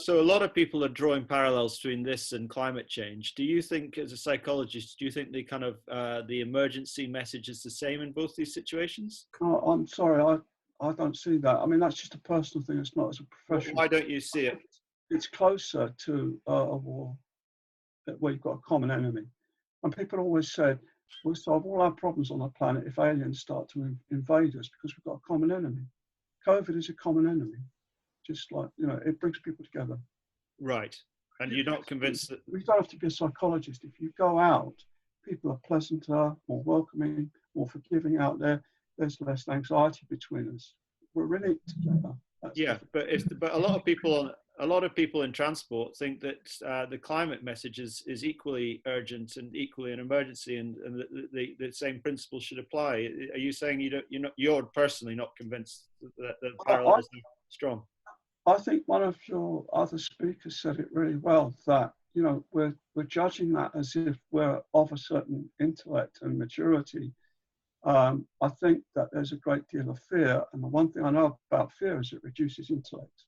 A: a lot of people are drawing parallels between this and climate change. Do you think, as a psychologist, do you think the kind of the emergency message is the same in both these situations?
C: Oh, I'm sorry, I don't see that. I mean, that's just a personal thing. It's not as a professional.
A: Why don't you see it?
C: It's closer to a war where you've got a common enemy. And people always said, we'll solve all our problems on the planet if aliens start to invade us because we've got a common enemy. COVID is a common enemy. Just like, you know, it brings people together.
A: Right. And you're not convinced that...
C: We don't have to be a psychologist. If you go out, people are pleasanter, more welcoming, more forgiving out there. There's less anxiety between us. We're in it together.
A: But a lot of people in transport think that the climate message is equally urgent and equally an emergency, and the same principles should apply. Are you saying you're personally not convinced that the parallels are strong?
C: I think one of your other speakers said it really well, that, you know, we're judging that as if we're of a certain intellect and maturity. I think that there's a great deal of fear, and the one thing I know about fear is it reduces intellect.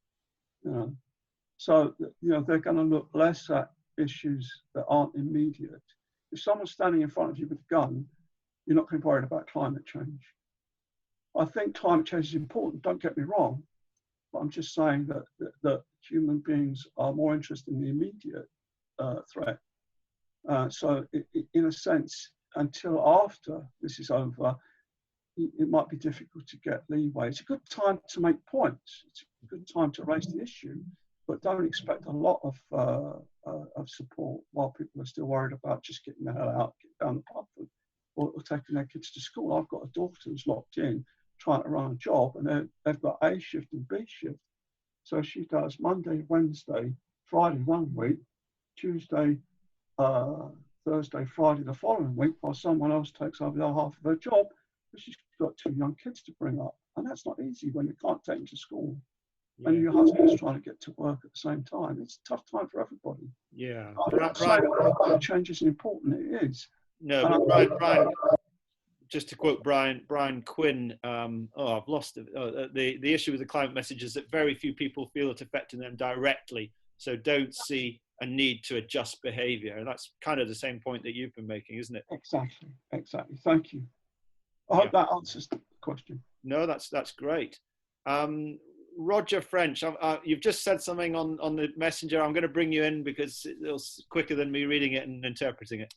C: You know, so you know they're going to look less at issues that aren't immediate. If someone's standing in front of you with a gun, you're not going to be worried about climate change. I think climate change is important. Don't get me wrong. But I'm just saying that human beings are more interested in the immediate threat. So in a sense, until after this is over, it might be difficult to get leeway. It's a good time to make points. It's a good time to raise the issue, but don't expect a lot of support while people are still worried about just getting the hell out, get down the pub, or taking their kids to school. I've got a daughter who's locked in, trying to run a job, and they've got A shift and B shift. So she does Monday, Wednesday, Friday one week, Tuesday, Thursday, Friday the following week, while someone else takes over the other half of her job, because she's got 2 young kids to bring up. And that's not easy when you can't take them to school. Yeah. And your husband's trying to get to work at the same time. It's a tough time for everybody.
A: Yeah.
C: Climate change isn't important, it is.
A: No, but Brian, just to quote Brian Quinn, I've lost it. The issue with the climate message is that very few people feel it affecting them directly, so don't see a need to adjust behaviour. And that's kind of the same point that you've been making, isn't it?
C: Exactly. Thank you. I hope that answers the question.
A: No, that's great. Roger French, you've just said something on the messenger. I'm going to bring you in because it's quicker than me reading it and interpreting it.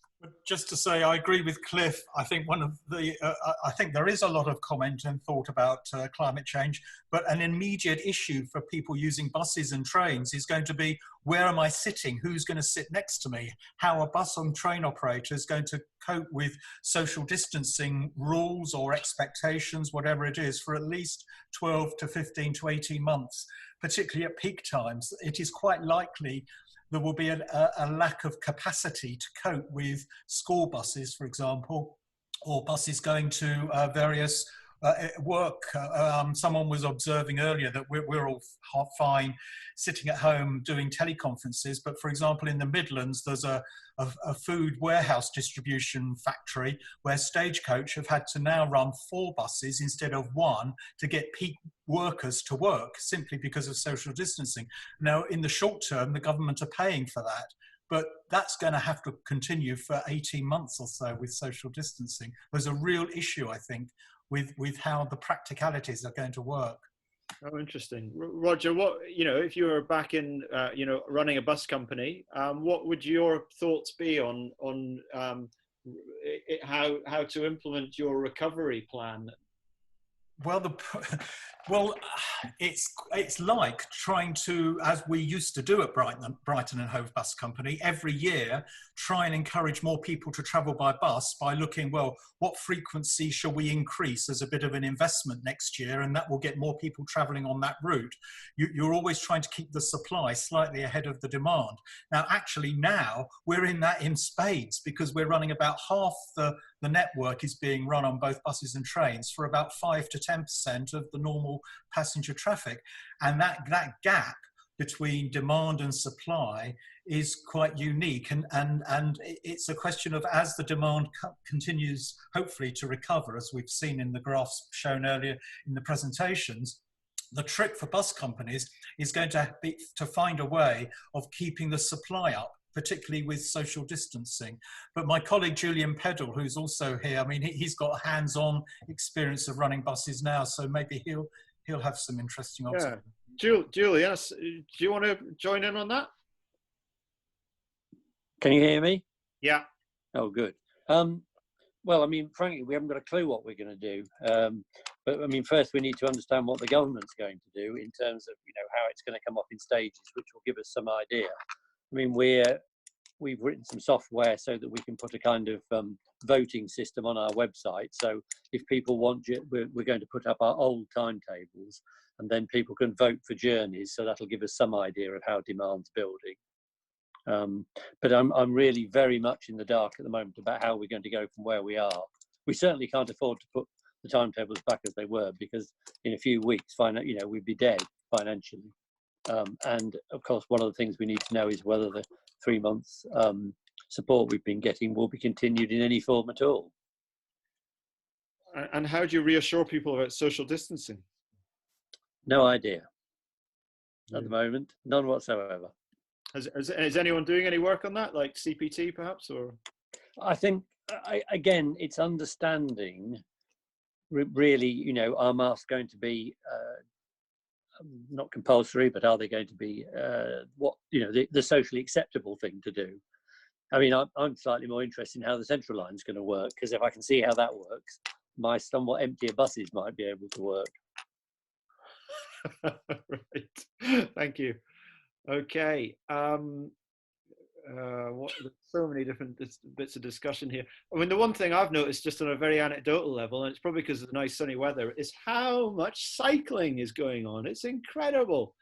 I: Just to say, I agree with Cliff. I think I think there is a lot of comment and thought about climate change, but an immediate issue for people using buses and trains is going to be, where am I sitting? Who's going to sit next to me? How are bus and train operators going to cope with social distancing rules or expectations, whatever it is, for at least 12 to 15 to 18 months, particularly at peak times? It is quite likely there will be a lack of capacity to cope with school buses, for example, or buses going to various at work, someone was observing earlier that we're all fine sitting at home doing teleconferences, but for example in the Midlands there's a food warehouse distribution factory where Stagecoach have had to now run 4 buses instead of 1 to get peak workers to work, simply because of social distancing. Now in the short term the government are paying for that, but that's going to have to continue for 18 months or so with social distancing. There's a real issue, I think, with how the practicalities are going to work.
A: Oh, interesting. Roger, what, if you were back in, running a bus company, what would your thoughts be on how to implement your recovery plan?
I: Well, it's like trying to, as we used to do at Brighton and Hove Bus Company, every year try and encourage more people to travel by bus by looking, well, what frequency shall we increase as a bit of an investment next year, and that will get more people travelling on that route. You're always trying to keep the supply slightly ahead of the demand. Now, actually now we're in that in spades, because we're running about half the network is being run on both buses and trains for about 5 to 10% of the normal passenger traffic. And that gap between demand and supply is quite unique. And it's a question of, as the demand continues, hopefully, to recover, as we've seen in the graphs shown earlier in the presentations, the trick for bus companies is going to be to find a way of keeping the supply up, particularly with social distancing. But my colleague Julian Peddle, who's also here, I mean, he's got hands-on experience of running buses now, so maybe he'll have some interesting observations.
A: Yeah. Julian, do you want to join in on that?
J: Can you hear me?
A: Yeah.
J: Oh, good. Well, I mean, frankly, we haven't got a clue what we're going to do. But I mean, first we need to understand what the government's going to do in terms of, how it's going to come up in stages, which will give us some idea. I mean, we've written some software so that we can put a kind of voting system on our website. So if people want, we're going to put up our old timetables, and then people can vote for journeys. So that'll give us some idea of how demand's building. But I'm really very much in the dark at the moment about how we're going to go from where we are. We certainly can't afford to put the timetables back as they were, because in a few weeks, we'd be dead financially. And of course, one of the things we need to know is whether the 3 months support we've been getting will be continued in any form at all.
A: And how do you reassure people about social distancing?
J: No idea at the moment, none whatsoever.
A: Is anyone doing any work on that, like CPT perhaps? Or
J: I think, again, it's understanding really, are masks going to be not compulsory, but are they going to be the socially acceptable thing to do? I mean, I'm slightly more interested in how the central line is going to work, because if I can see how that works, my somewhat emptier buses might be able to work.
A: Right. Thank you. Okay. So many different bits of discussion here. I mean, the one thing I've noticed, just on a very anecdotal level, and it's probably because of the nice sunny weather, is how much cycling is going on. It's incredible.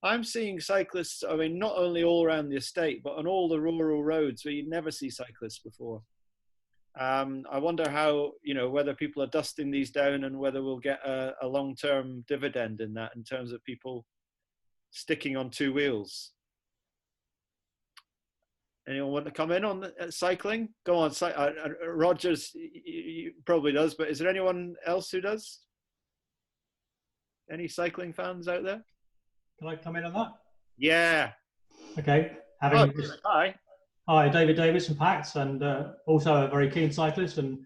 A: I'm seeing cyclists, I mean, not only all around the estate, but on all the rural roads where you'd never see cyclists before. I wonder how, whether people are dusting these down, and whether we'll get a long-term dividend in that, in terms of people sticking on 2 wheels. Anyone want to come in on cycling? Go on, Rogers probably does, but is there anyone else who does? Any cycling fans out there?
K: Can I come in on that?
A: Yeah.
K: Okay. Hi, David Davis from PACTS, and also a very keen cyclist, and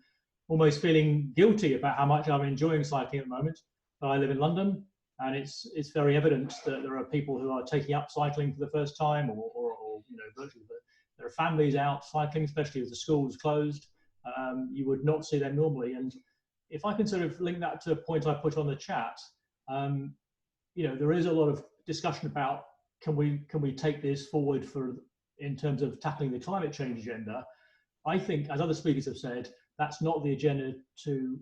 K: almost feeling guilty about how much I'm enjoying cycling at the moment. I live in London, and it's very evident that there are people who are taking up cycling for the first time, or virtually. There are families out cycling, especially as the schools closed. You would not see them normally. And if I can sort of link that to a point I put on the chat, there is a lot of discussion about can we take this forward in terms of tackling the climate change agenda. I think, as other speakers have said, that's not the agenda to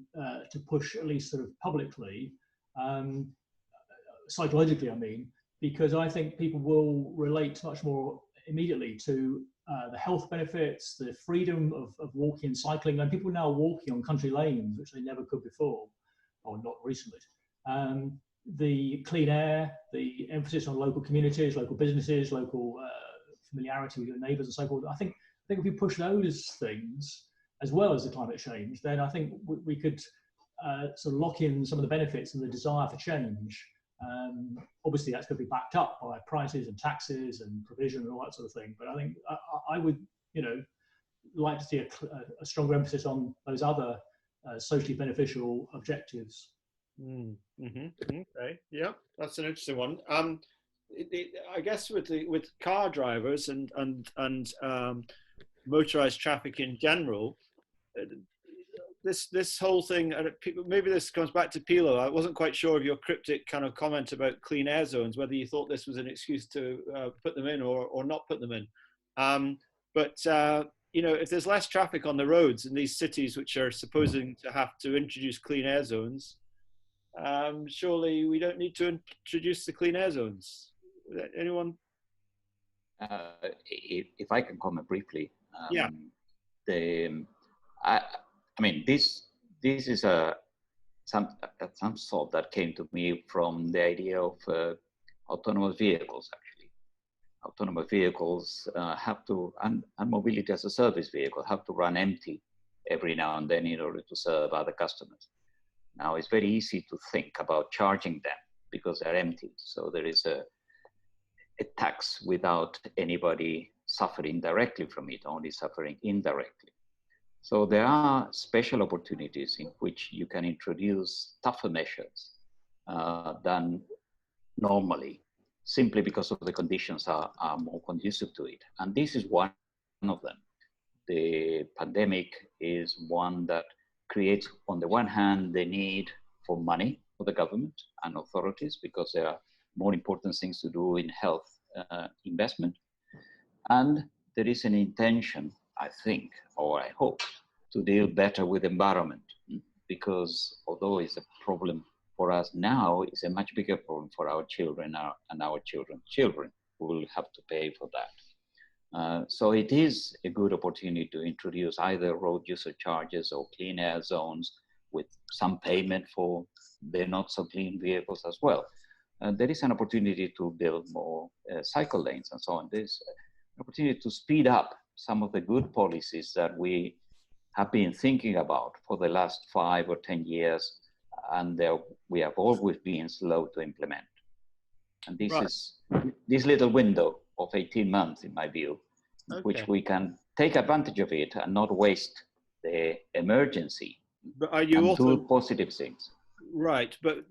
K: push, at least sort of publicly, psychologically, I mean, because I think people will relate much more immediately to the health benefits, the freedom of walking and cycling, and people are now walking on country lanes, which they never could before. or not recently. The clean air, the emphasis on local communities, local businesses, local familiarity with your neighbours and so forth. I think if we push those things as well as the climate change, then I think we could sort of lock in some of the benefits and the desire for change. Obviously, that's going to be backed up by prices and taxes and provision and all that sort of thing. But I think I would, like to see a stronger emphasis on those other socially beneficial objectives.
A: Okay, yeah, that's an interesting one. I guess with car drivers and motorized traffic in general, this whole thing, maybe this comes back to Pilo. I wasn't quite sure of your cryptic kind of comment about clean air zones, whether you thought this was an excuse to put them in or not put them in. But if there's less traffic on the roads in these cities which are supposing to have to introduce clean air zones, surely we don't need to introduce the clean air zones. Anyone?
B: If I can comment briefly.
A: Yeah.
B: I mean, this is some thought that came to me from the idea of autonomous vehicles. Actually, autonomous vehicles have to, and mobility as a service vehicle, have to run empty every now and then in order to serve other customers. Now it's very easy to think about charging them because they're empty. So there is a tax without anybody suffering directly from it, only suffering indirectly. So there are special opportunities in which you can introduce tougher measures than normally, simply because of the conditions are more conducive to it. And this is one of them. The pandemic is one that creates, on the one hand, the need for money for the government and authorities, because there are more important things to do in health investment. And there is an intention, I think, or I hope, to deal better with environment, because although it's a problem for us now, it's a much bigger problem for our children and our children's children, who will have to pay for that. So it is a good opportunity to introduce either road user charges or clean air zones with some payment for the not so clean vehicles as well. There is an opportunity to build more cycle lanes and so on. There's an opportunity to speed up some of the good policies that we have been thinking about for the last 5 or 10 years, and we have always been slow to implement. And this is this little window of 18 months, in my view, which we can take advantage of it and not waste the emergency.
A: But are you also
B: do positive things?
A: Right, but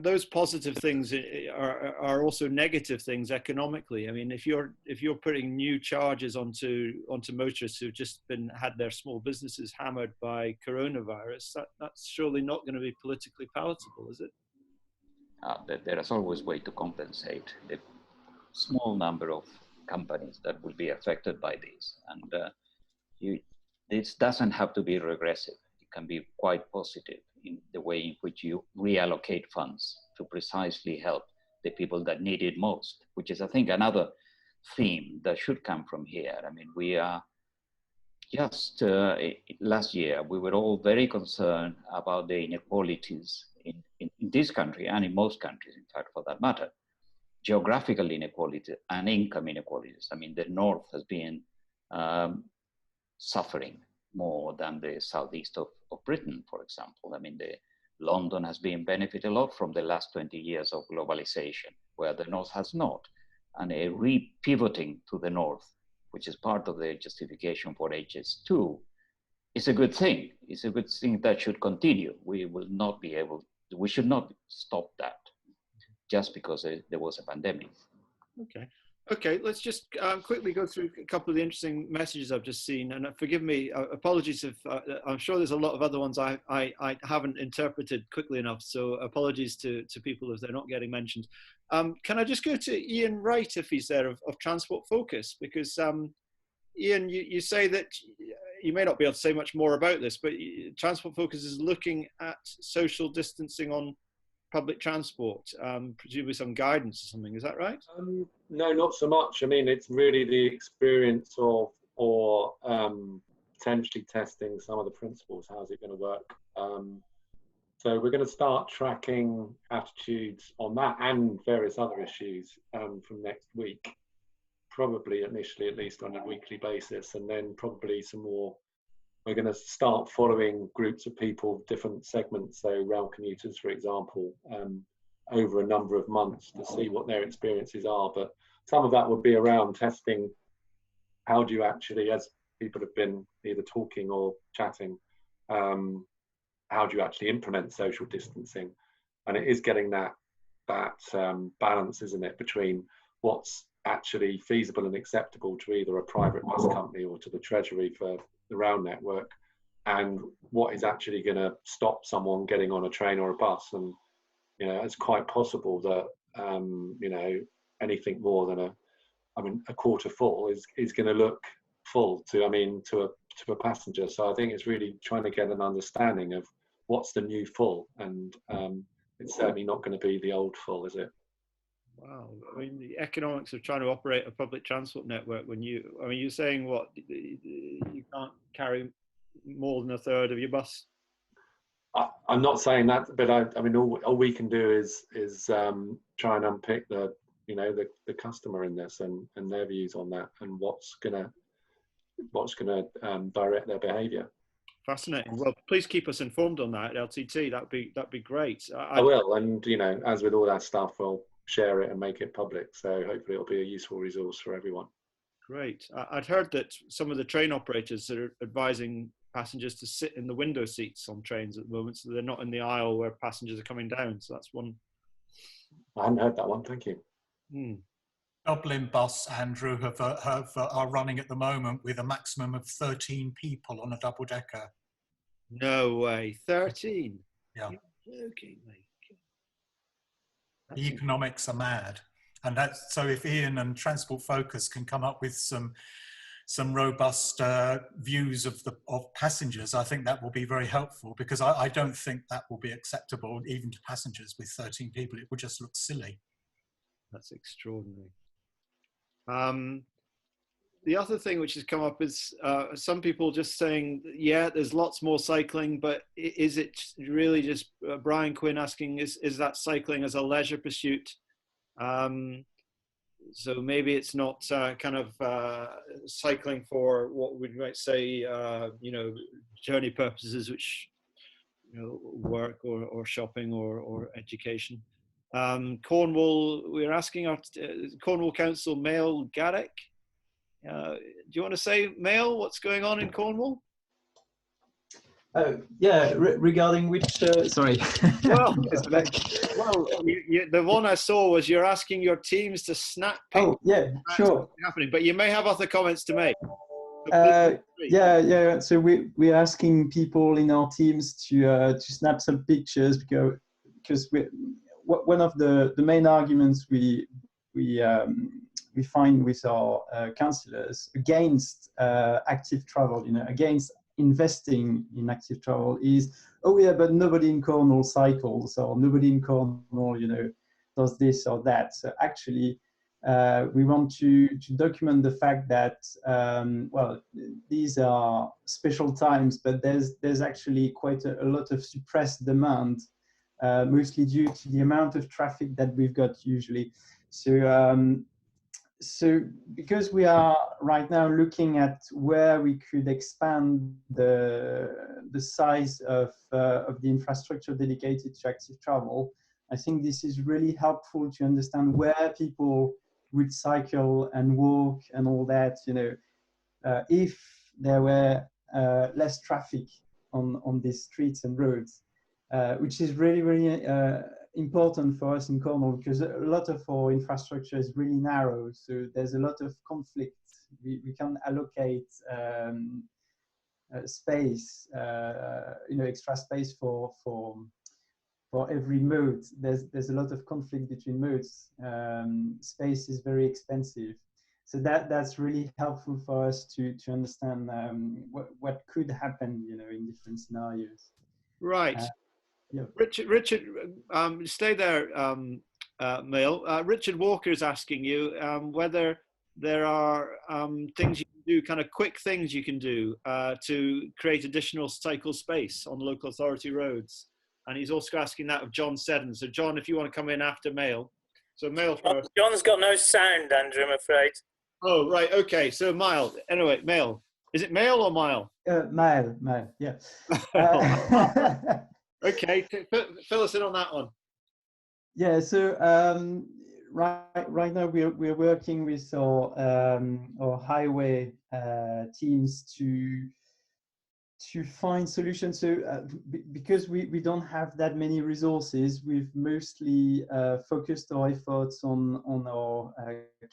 A: those positive things are also negative things economically. I mean, if you're putting new charges onto motorists who've just had their small businesses hammered by coronavirus, that's surely not going to be politically palatable, is it?
B: There is always a way to compensate the small number of companies that will be affected by this, and this doesn't have to be regressive. It can be quite positive in the way in which you reallocate funds to precisely help the people that need it most, which is, I think, another theme that should come from here. I mean, we are just, last year, we were all very concerned about the inequalities in this country and in most countries, in fact, for that matter, geographical inequality and income inequalities. I mean, the North has been suffering more than the southeast of Britain, for example. I mean, London has been benefited a lot from the last 20 years of globalization, where the North has not. And a re-pivoting to the North, which is part of the justification for HS2, is a good thing. It's a good thing that should continue. We should not stop that just because there was a pandemic.
A: Okay, let's just quickly go through a couple of the interesting messages I've just seen. And forgive me, apologies if I'm sure there's a lot of other ones I haven't interpreted quickly enough. So apologies to people if they're not getting mentioned. Can I just go to Ian Wright, if he's there, of Transport Focus? Because Ian, you say that you may not be able to say much more about this, but Transport Focus is looking at social distancing on public transport, presumably some guidance or something. Is that right?
L: No, not so much. I mean, it's really the experience of, or potentially testing some of the principles. How's it going to work? So we're going to start tracking attitudes on that and various other issues from next week, probably initially at least on a weekly basis, and then probably some more. We're going to start following groups of people, different segments, so rail commuters, for example, over a number of months to see what their experiences are. But some of that will be around testing how do you actually, as people have been either talking or chatting, how do you actually implement social distancing? And it is getting that balance, isn't it, between what's actually feasible and acceptable to either a private bus company or to the Treasury for the rail network, and what is actually going to stop someone getting on a train or a bus. And you know, it's quite possible that you know, anything more than a quarter full is going to look full to a passenger. So I think it's really trying to get an understanding of what's the new full, and it's certainly not going to be the old full, is it?
A: Wow, I mean, the economics of trying to operate a public transport network when you're saying what, you can't carry more than a third of your bus?
L: I'm not saying that, but I mean, all we can do is try and unpick the customer in this and their views on that, and what's gonna direct their behaviour.
A: Fascinating. Well, please keep us informed on that, LTT. That'd be great.
L: I will, and you know, as with all that stuff, we'll share it and make it public. So hopefully it'll be a useful resource for everyone.
A: Great. I'd heard that some of the train operators are advising passengers to sit in the window seats on trains at the moment, so they're not in the aisle where passengers are coming down. So that's one.
L: I hadn't heard that one. Thank you.
I: Dublin bus, Andrew, are running at the moment with a maximum of 13 people on a double decker.
A: No way, 13.
I: Yeah.
A: You're joking, mate.
I: The economics are mad, and that's so. If Ian and Transport Focus can come up with some robust views of passengers, I think that will be very helpful, because I don't think that will be acceptable even to passengers with 13 people. It would just look silly.
A: That's extraordinary. The other thing which has come up is some people just saying, yeah, there's lots more cycling, but is it really just, Brian Quinn asking, is that cycling as a leisure pursuit? So maybe it's not kind of cycling for what we might say, you know, journey purposes, which, you know, work or shopping or education. Cornwall, we're asking our Cornwall Council, Mail Garrick. Do you want to say, Mail, what's going on in Cornwall?
M: Yeah, regarding which, sorry.
A: Well, the one I saw was you're asking your teams to snap pictures.
M: Oh, yeah, sure.
A: Happening, but you may have other comments to make.
M: Yeah. So we're asking people in our teams to snap some pictures, because one of the main arguments we find with our councillors against active travel, you know, against investing in active travel is, oh yeah, but nobody in Cornwall cycles, or nobody in Cornwall, you know, does this or that. So actually, we want to document the fact that, well, these are special times, but there's actually quite a lot of suppressed demand, mostly due to the amount of traffic that we've got usually. So because we are right now looking at where we could expand the size of the infrastructure dedicated to active travel, I think this is really helpful to understand where people would cycle and walk and all that, you know, if there were less traffic on these streets and roads, which is really, really important for us in Cornwall, because a lot of our infrastructure is really narrow, so there's a lot of conflict. We can allocate space, you know, extra space for every mode. There's a lot of conflict between modes. Space is very expensive, so that's really helpful for us to understand what could happen, you know, in different scenarios.
A: Right.
M: Yeah.
A: Richard, stay there, Mail. Richard Walker is asking you whether there are things you can do, kind of quick things you can do to create additional cycle space on local authority roads. and he's also asking that of John Seddon. So John, if you want to come in after Mail. So Mail first.
N: John's got no sound, Andrew, I'm afraid.
A: Oh, right, okay, so Mail. Anyway, Mail. Is it Mail or Mile?
M: Mail, yeah.
A: Okay, fill us in on that one.
M: Yeah, so right now we're working with our highway teams to find solutions. So because we don't have that many resources, we've mostly focused our efforts on our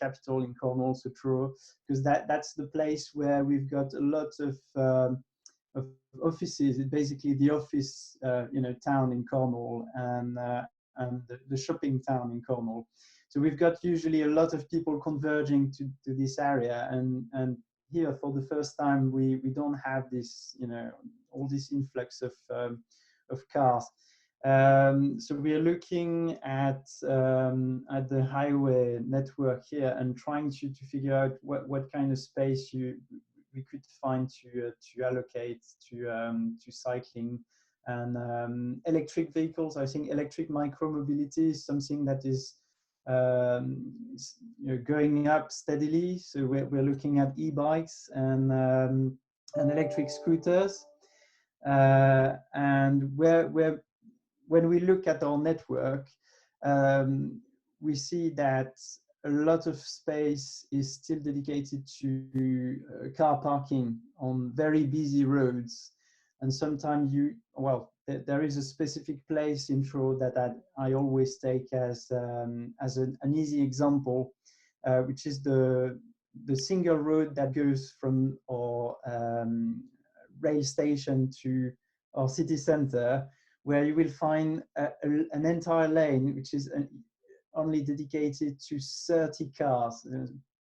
M: capital in Cornwall, so Truro, because that's the place where we've got a lot of offices. It's basically the office town in Cornwall and the shopping town in Cornwall. So we've got usually a lot of people converging to this area, and here for the first time we don't have this all this influx of cars. So we are looking at the highway network here and trying to figure out what kind of space we could find to allocate to cycling and electric vehicles. I think electric micromobility is something that is going up steadily. So we're looking at e-bikes and electric scooters. And when we look at our network, we see that a lot of space is still dedicated to car parking on very busy roads. And sometimes there is a specific place in Truro that I always take as an easy example, which is the single road that goes from our rail station to our city centre, where you will find an entire lane which is only dedicated to 30 cars,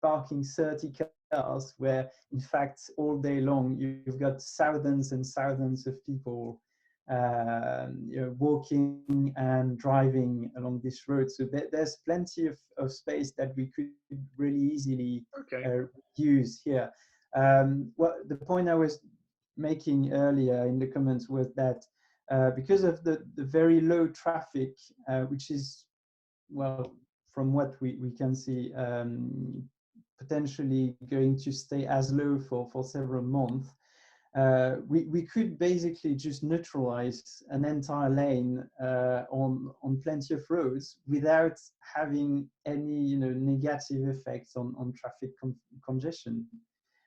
M: parking 30 cars, where in fact all day long you've got thousands and thousands of people walking and driving along this road. So there's plenty of space that we could really easily use here. The point I was making earlier in the comments was that because of the very low traffic, which is, well, from what we can see, potentially going to stay as low for several months, we could basically just neutralize an entire lane on plenty of roads without having any negative effects on traffic congestion.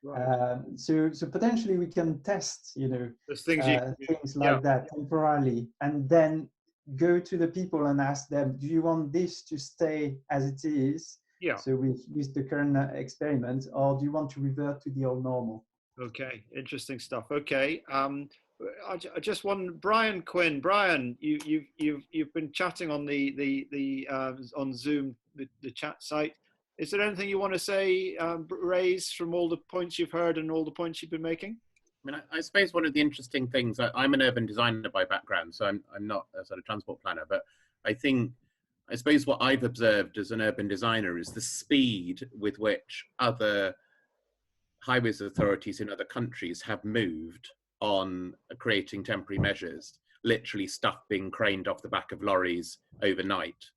M: Right. So potentially we can test things like that temporarily, and then go to the people and ask them, do you want this to stay as it is? Yeah. So with the current experiment, or do you want to revert to the old normal?
A: Okay, interesting stuff. Okay, I just want Brian Quinn. Brian, you've been chatting on the on Zoom, the chat site. Is there anything you want to say, raise from all the points you've heard and all the points you've been making?
O: I mean, I suppose one of the interesting things, I'm an urban designer by background, so I'm not a sort of transport planner, but I suppose what I've observed as an urban designer is the speed with which other highways authorities in other countries have moved on creating temporary measures, literally stuff being craned off the back of lorries overnight.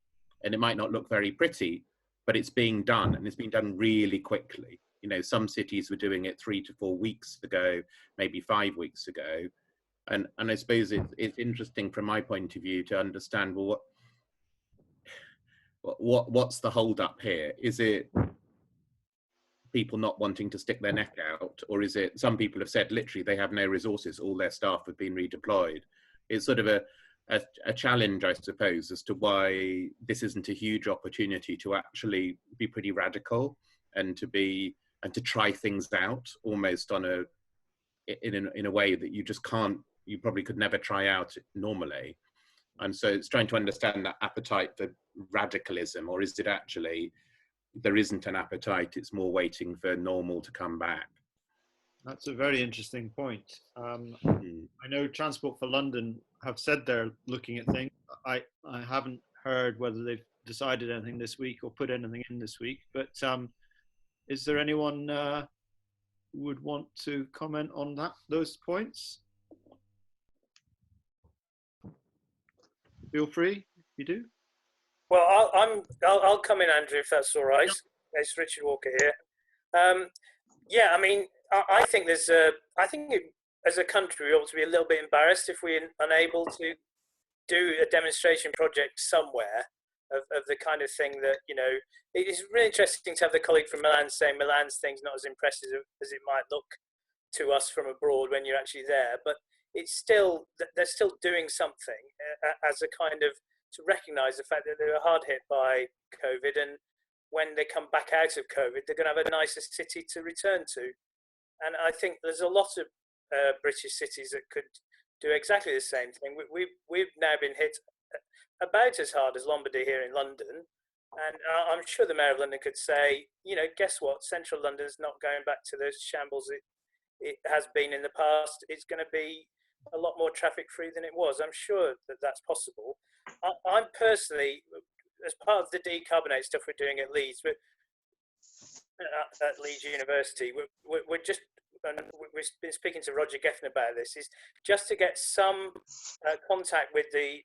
O: And it might not look very pretty, but it's being done, and it's being done really quickly. Some cities were doing it 3 to 4 weeks ago, maybe 5 weeks ago. And I suppose it's interesting from my point of view to understand, well, what's the hold up here? Is it people not wanting to stick their neck out, or is it some people have said literally they have no resources, all their staff have been redeployed? It's sort of a challenge, I suppose, as to why this isn't a huge opportunity to actually be pretty radical and to try things out almost in a way that you just can't, you probably could never try out normally. And so it's trying to understand that appetite for radicalism, or is it actually there isn't an appetite, it's more waiting for normal to come back?
A: That's a very interesting point. I know Transport for London have said they're looking at things. I haven't heard whether they've decided anything this week or put anything in this week, but is there anyone who would want to comment on those points? feel free if you do.
N: Well, I'll come in, Andrew, if that's all right. It's Richard Walker here. Yeah, I mean, I think as a country, we ought to be a little bit embarrassed if we're unable to do a demonstration project somewhere of the kind of thing that, you know, it's really interesting to have the colleague from Milan saying Milan's thing's not as impressive as it might look to us from abroad when you're actually there, but it's still, they're still doing something as a kind of, to recognise the fact that they were hard hit by COVID, and when they come back out of COVID, they're going to have a nicer city to return to. And I think there's a lot of British cities that could do exactly the same thing. We've now been hit about as hard as Lombardy here in London, and I'm sure the Mayor of London could say, you know, guess what? Central London's not going back to the shambles it has been in the past. It's going to be a lot more traffic free than it was. I'm sure that that's possible. I'm personally, as part of the decarbonate stuff we're doing at Leeds, at Leeds University, we're just, and we've been speaking to Roger Geffen about this, is just to get some contact with the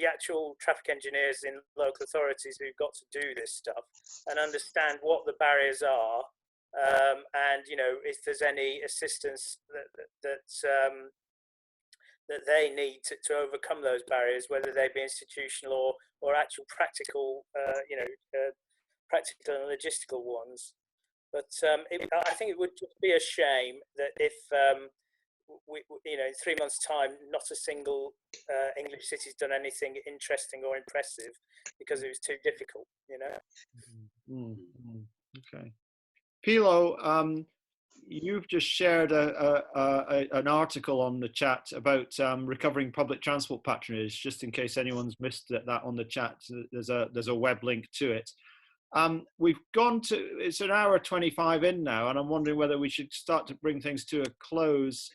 N: actual traffic engineers in local authorities who've got to do this stuff and understand what the barriers are, and, you know, if there's any assistance that they need to overcome those barriers, whether they be institutional or actual practical, you know, practical and logistical ones. But I think it would just be a shame that if, you know, in 3 months' time, not a single English city's done anything interesting or impressive because it was too difficult, you know.
A: Okay. Pilo, you've just shared an article on the chat about recovering public transport patronage. Just in case anyone's missed that on the chat, there's a web link to it. We've gone to, it's an hour 25 in now, and I'm wondering whether we should start to bring things to a close.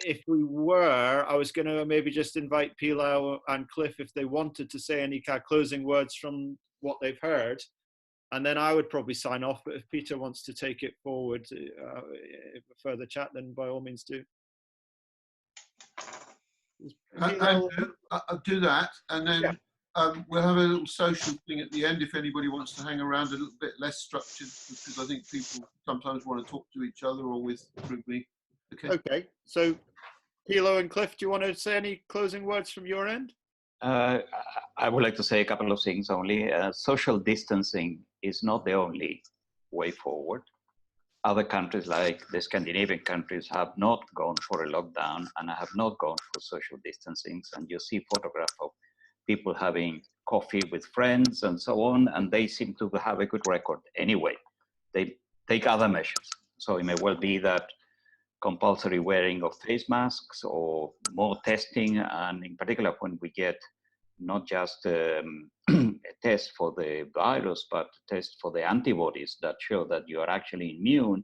A: If we were, I was going to maybe just invite Pilo and Cliff if they wanted to say any kind of closing words from what they've heard. And then I would probably sign off, but if Peter wants to take it forward further chat, then by all means do.
P: I'll do that, and then we'll have a little social thing at the end if anybody wants to hang around, a little bit less structured, because I think people sometimes want to talk to each other or through me.
A: Okay, so Pilo and Cliff, do you want to say any closing words from your end?
B: I would like to say a couple of things only. Social distancing is not the only way forward. Other countries like the Scandinavian countries have not gone for a lockdown and have not gone for social distancing. And you see photographs of people having coffee with friends and so on, and they seem to have a good record anyway. They take other measures. So it may well be that compulsory wearing of face masks or more testing, and in particular when we get not just a test for the virus, but a test for the antibodies that show that you are actually immune,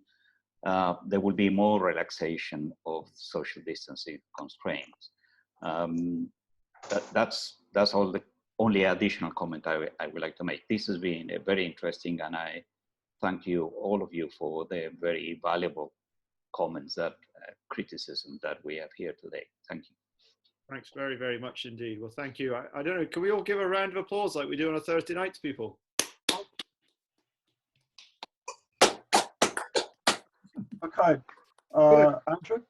B: there will be more relaxation of social distancing constraints. That's all the only additional comment I would like to make. This has been very interesting, and I thank you, all of you, for the very valuable comments, criticism that we have here today. Thank you.
A: Thanks very, very much indeed. Well, thank you. I don't know, can we all give a round of applause like we do on a Thursday night to people?
C: Okay, Andrew?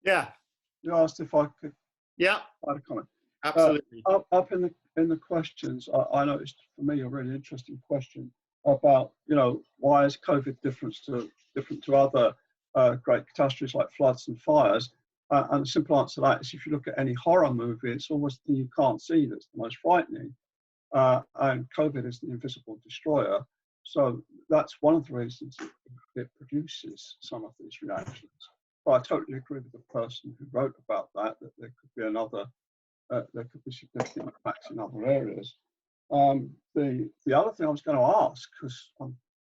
A: Yeah.
C: You asked if I could
A: add
C: a comment.
A: Absolutely.
C: Up in the questions, I noticed for me a really interesting question about, you know, why is COVID different to other great catastrophes like floods and fires? And the simple answer to that is, if you look at any horror movie, it's almost the thing you can't see that's the most frightening. And COVID is the invisible destroyer. So that's one of the reasons it produces some of these reactions. But I totally agree with the person who wrote about that there could be another, there could be significant impacts in other areas. The other thing I was going to ask, because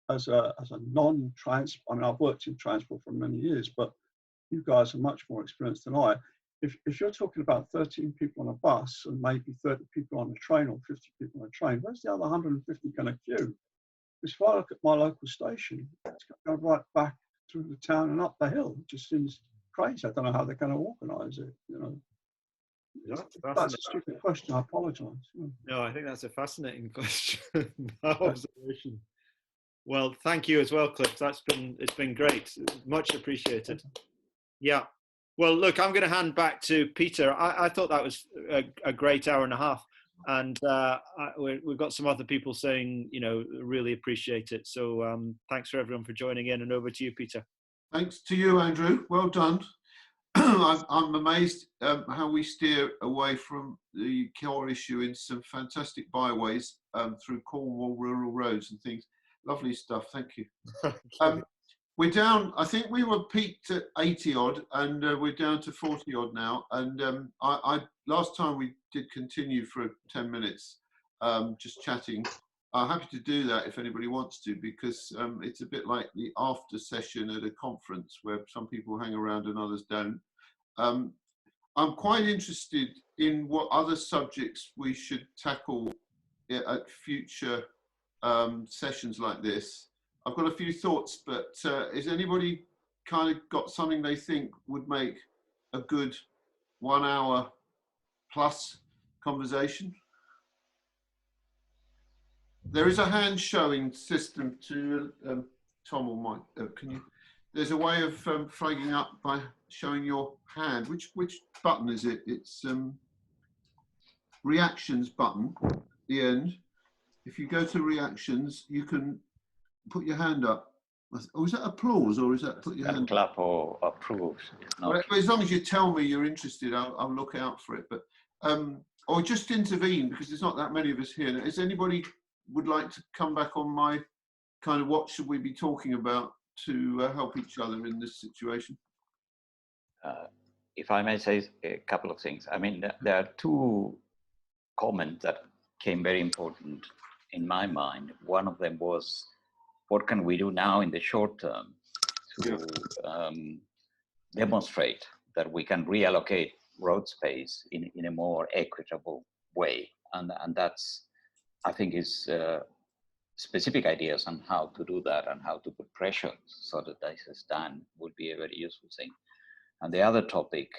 C: as a non-trans, I mean, I've worked in transport for many years, but you guys are much more experienced than I. If you're talking about 13 people on a bus and maybe 30 people on a train or 50 people on a train, where's the other 150 going to queue? Because if I look at my local station, it's going to go right back through the town and up the hill. It just seems crazy. I don't know how they're going to organise it, you know. That's a stupid question. I apologise.
A: No, I think that's a fascinating question. Observation. Well, thank you as well, Cliff. It's been great. Much appreciated. Yeah. Well, look, I'm going to hand back to Peter. I thought that was a great hour and a half, and we've got some other people saying, really appreciate it. So thanks for everyone for joining in, and over to you, Peter.
P: Thanks to you, Andrew. Well done. I'm amazed how we steer away from the core issue in some fantastic byways through Cornwall rural roads and things. Lovely stuff. Thank you. We're down, I think we were peaked at 80 odd and we're down to 40 odd now. And last time we did continue for 10 minutes just chatting. I'm happy to do that if anybody wants to, because it's a bit like the after session at a conference where some people hang around and others don't. I'm quite interested in what other subjects we should tackle at future sessions like this. I've got a few thoughts, but has anybody kind of got something they think would make a good 1 hour plus conversation? There is a hand showing system to Tom or Mike. Can you? There's a way of flagging up by showing your hand. Which button is it? It's reactions button at the end. If you go to reactions, you can put your hand up. Oh, is that applause or is that put your hand
B: clap or approve?
P: Well, as long as you tell me you're interested, I'll look out for it. But or just intervene, because there's not that many of us here. Is anybody would like to come back on my kind of what should we be talking about to help each other in this situation?
B: If I may say a couple of things. I mean, there are two comments that came very important in my mind. One of them was, what can we do now in the short term to demonstrate that we can reallocate road space in a more equitable way? And that's, I think, is specific ideas on how to do that and how to put pressure so that this is done would be a very useful thing. And the other topic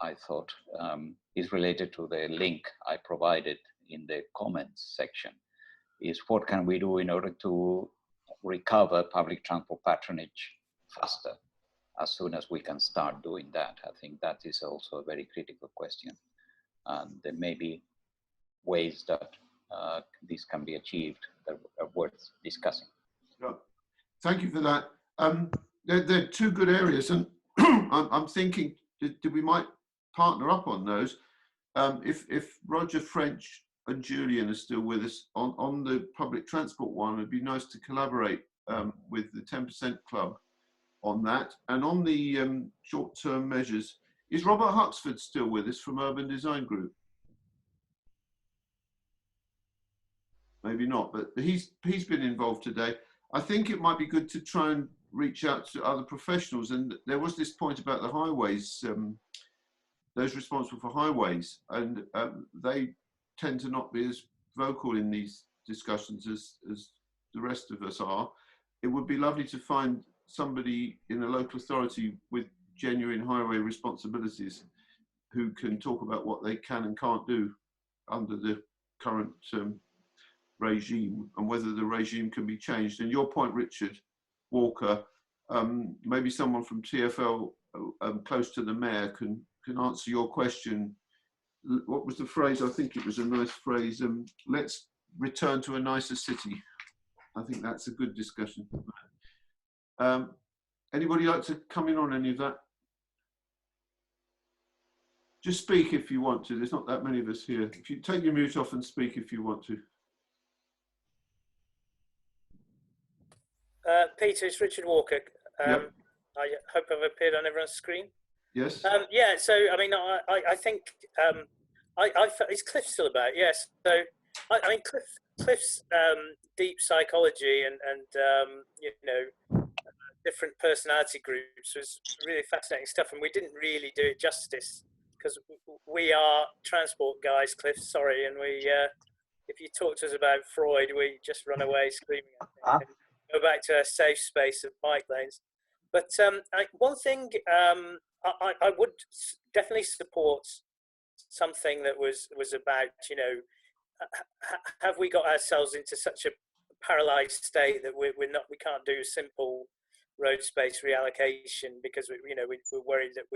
B: I thought is related to the link I provided in the comments section, is what can we do in order to recover public transport patronage faster as soon as we can start doing that? I think that is also a very critical question. And there may be ways that this can be achieved that are worth discussing.
P: Thank you for that. There are two good areas, and I'm thinking that we might partner up on those. If Roger French and Julian are still with us on the public transport one, it'd be nice to collaborate with the 10% Club on that. And on the short-term measures, is Robert Huxford still with us from Urban Design Group? Maybe not, but he's been involved today. I think it might be good to try and reach out to other professionals. And there was this point about the highways, those responsible for highways, and they tend to not be as vocal in these discussions as the rest of us are. It would be lovely to find somebody in a local authority with genuine highway responsibilities who can talk about what they can and can't do under the current regime, and whether the regime can be changed. And your point, Richard Walker, maybe someone from TfL close to the mayor can answer your question. What was the phrase? I think it was a nice phrase. Let's return to a nicer city. I think that's a good discussion. Anybody like to come in on any of that? Just speak if you want to. There's not that many of us here. If you take your mute off and speak if you want to.
N: Peter, it's Richard Walker.
P: Yep.
N: I hope I've appeared on everyone's screen.
P: Yes.
N: Yeah. So I mean, I think is Cliff still about? Yes. So I mean, Cliff's deep psychology and you know, different personality groups was really fascinating stuff, and we didn't really do it justice because we are transport guys, Cliff. Sorry, and we if you talk to us about Freud, we just run away screaming at him. Go back to a safe space of bike lanes. But one thing I would definitely support something that was about, you know, have we got ourselves into such a paralyzed state that we can't do simple road space reallocation because we're worried that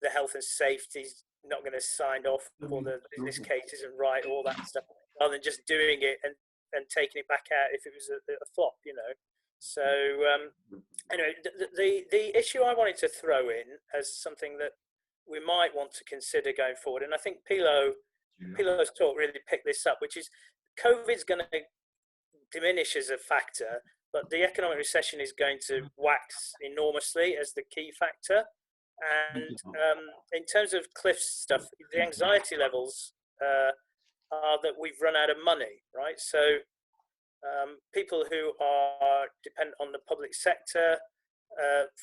N: the health and safety is not going to sign off, or the business case isn't right, all that stuff, rather than just doing it and taking it back out if it was a flop, you know. So anyway, the issue I wanted to throw in as something that we might want to consider going forward, and I think Pilo's talk really picked this up, which is COVID's going to diminish as a factor, but the economic recession is going to wax enormously as the key factor. And in terms of Cliff's stuff, the anxiety levels are that we've run out of money, right? So people who are dependent on the public sector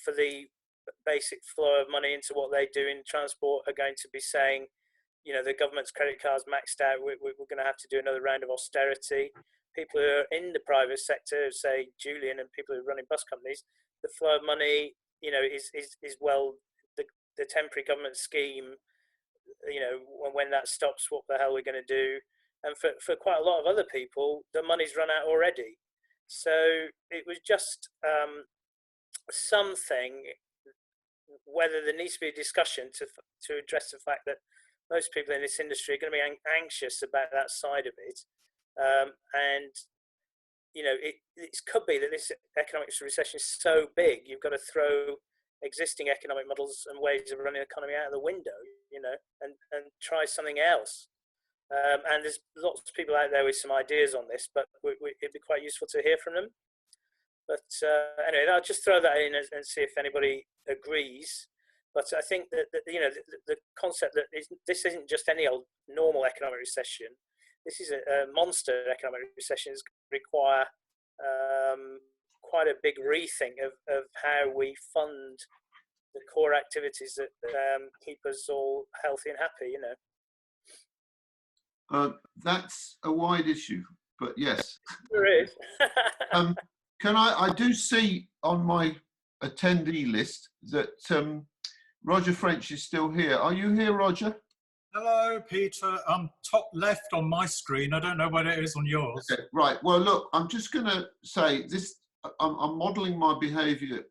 N: for the basic flow of money into what they do in transport are going to be saying, you know, the government's credit cards maxed out, we're going to have to do another round of austerity. People who are in the private sector, say Julian and people who are running bus companies, the flow of money, you know, is well, the temporary government scheme, you know, when that stops, what the hell we're going to do? And for quite a lot of other people, the money's run out already. So it was just something, whether there needs to be a discussion to address the fact that most people in this industry are going to be anxious about that side of it. And, you know, it could be that this economic recession is so big, you've got to throw existing economic models and ways of running the economy out of the window, you know, and try something else. And there's lots of people out there with some ideas on this, but it'd be quite useful to hear from them. But anyway, I'll just throw that in and see if anybody agrees. But I think that you know, the concept that this isn't just any old normal economic recession. This is a monster economic recession. It's going to require quite a big rethink of how we fund the core activities that keep us all healthy and happy, you know.
P: That's a wide issue, but yes.
N: There is.
P: I do see on my attendee list that Roger French is still here. Are you here, Roger?
I: Hello, Peter. Top left on my screen. I don't know what it is on yours.
P: Okay, right. Well, look, I'm just going to say this. I'm modelling my behaviour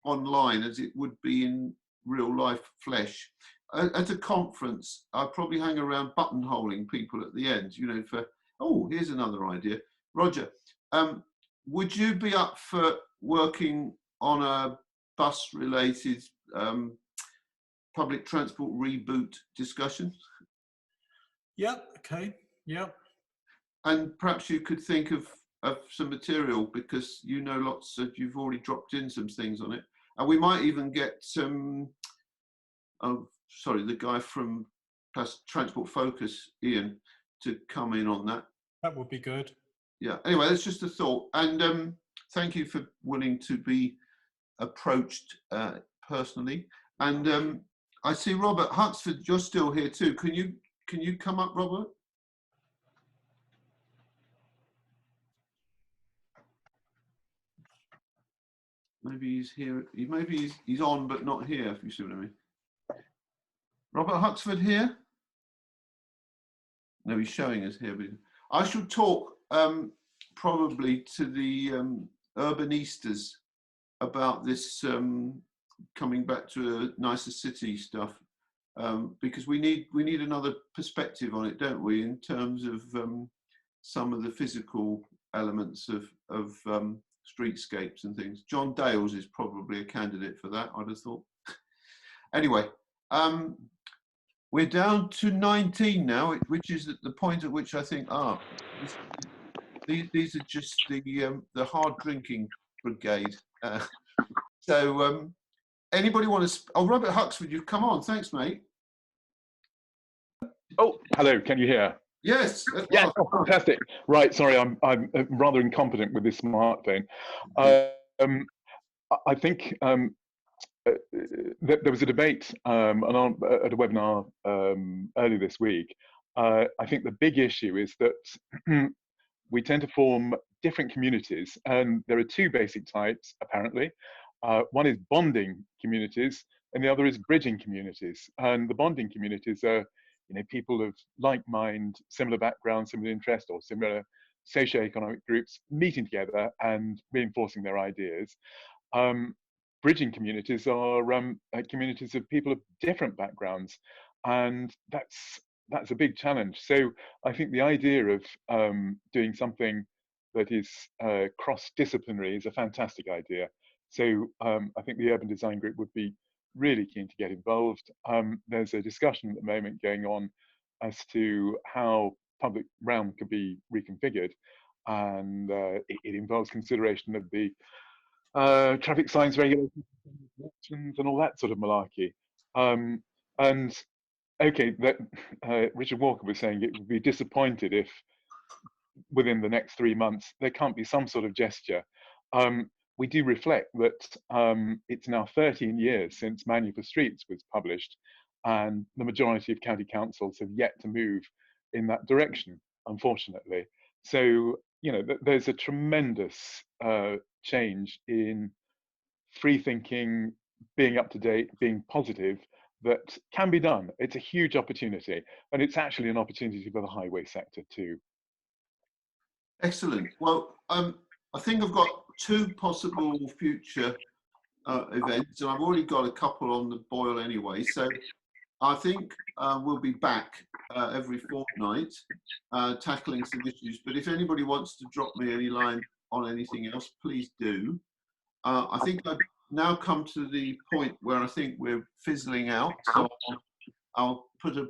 P: online as it would be in real life flesh. At a conference, I probably hang around buttonholing people at the end, you know, for, oh, here's another idea. Roger, would you be up for working on a bus-related public transport reboot discussion?
I: Yep, okay, yep.
P: And perhaps you could think of some material, because you know lots of, you've already dropped in some things on it. And we might even get some, the guy from Transport Focus, Ian, to come in on that.
I: That would be good.
P: Yeah, anyway, that's just a thought. And thank you for willing to be approached personally. And I see Robert Huxford, you're still here too. Can you come up, Robert? Maybe he's here. Maybe he's on, but not here, if you see what I mean. Robert Huxford here? No, he's showing us here. But I should talk probably to the urbanistas about this coming back to a nicer city stuff, because we need another perspective on it, don't we, in terms of some of the physical elements of streetscapes and things. John Dales is probably a candidate for that, I'd have thought. Anyway, we're down to 19 now, which is at the point at which I think, these are just the hard drinking brigade. So anybody want to? Oh, Robert Huxford, you've come on. Thanks, mate.
Q: Oh, hello. Can you hear?
P: Yes.
Q: Yes. Oh, fantastic. Right. Sorry, I'm rather incompetent with this smartphone. I think there was a debate at a webinar earlier this week. I think the big issue is that we tend to form different communities, and there are two basic types, apparently. One is bonding communities, and the other is bridging communities. And the bonding communities are people of like mind, similar background, similar interest, or similar socioeconomic groups meeting together and reinforcing their ideas. Bridging communities are communities of people of different backgrounds, and that's a big challenge. So I think the idea of doing something that is cross-disciplinary is a fantastic idea. So I think the Urban Design Group would be really keen to get involved. There's a discussion at the moment going on as to how public realm could be reconfigured, and it involves consideration of the traffic signs regulations and all that sort of malarkey. And okay, that Richard Walker was saying it would be disappointed if within the next 3 months there can't be some sort of gesture. We do reflect that it's now 13 years since Manual for Streets was published, and the majority of county councils have yet to move in that direction, unfortunately. So, there's a tremendous change in free thinking, being up to date, being positive, that can be done. It's a huge opportunity, and it's actually an opportunity for the highway sector too.
P: Excellent. Well, I think I've got 2 possible future events, and I've already got a couple on the boil anyway. So I think we'll be back every fortnight tackling some issues. But if anybody wants to drop me any line on anything else, please do. I think I've now come to the point where I think we're fizzling out. So I'll put a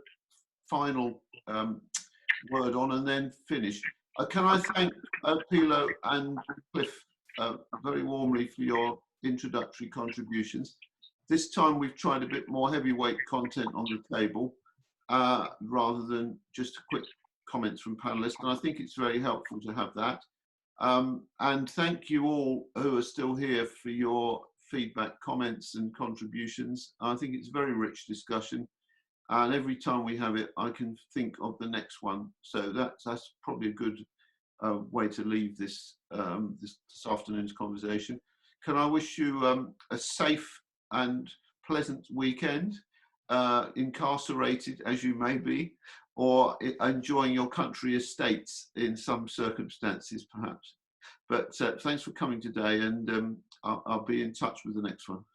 P: final word on and then finish. Can I thank Pilo and Cliff very warmly for your introductory contributions. This time we've tried a bit more heavyweight content on the table rather than just quick comments from panelists, and I think it's very helpful to have that. And thank you all who are still here for your feedback, comments and contributions. I think it's a very rich discussion, and every time we have it I can think of the next one. So that's probably a good way to leave this this afternoon's conversation. Can I wish you a safe and pleasant weekend, incarcerated as you may be, or enjoying your country estates in some circumstances perhaps. But thanks for coming today, and I'll be in touch with the next one.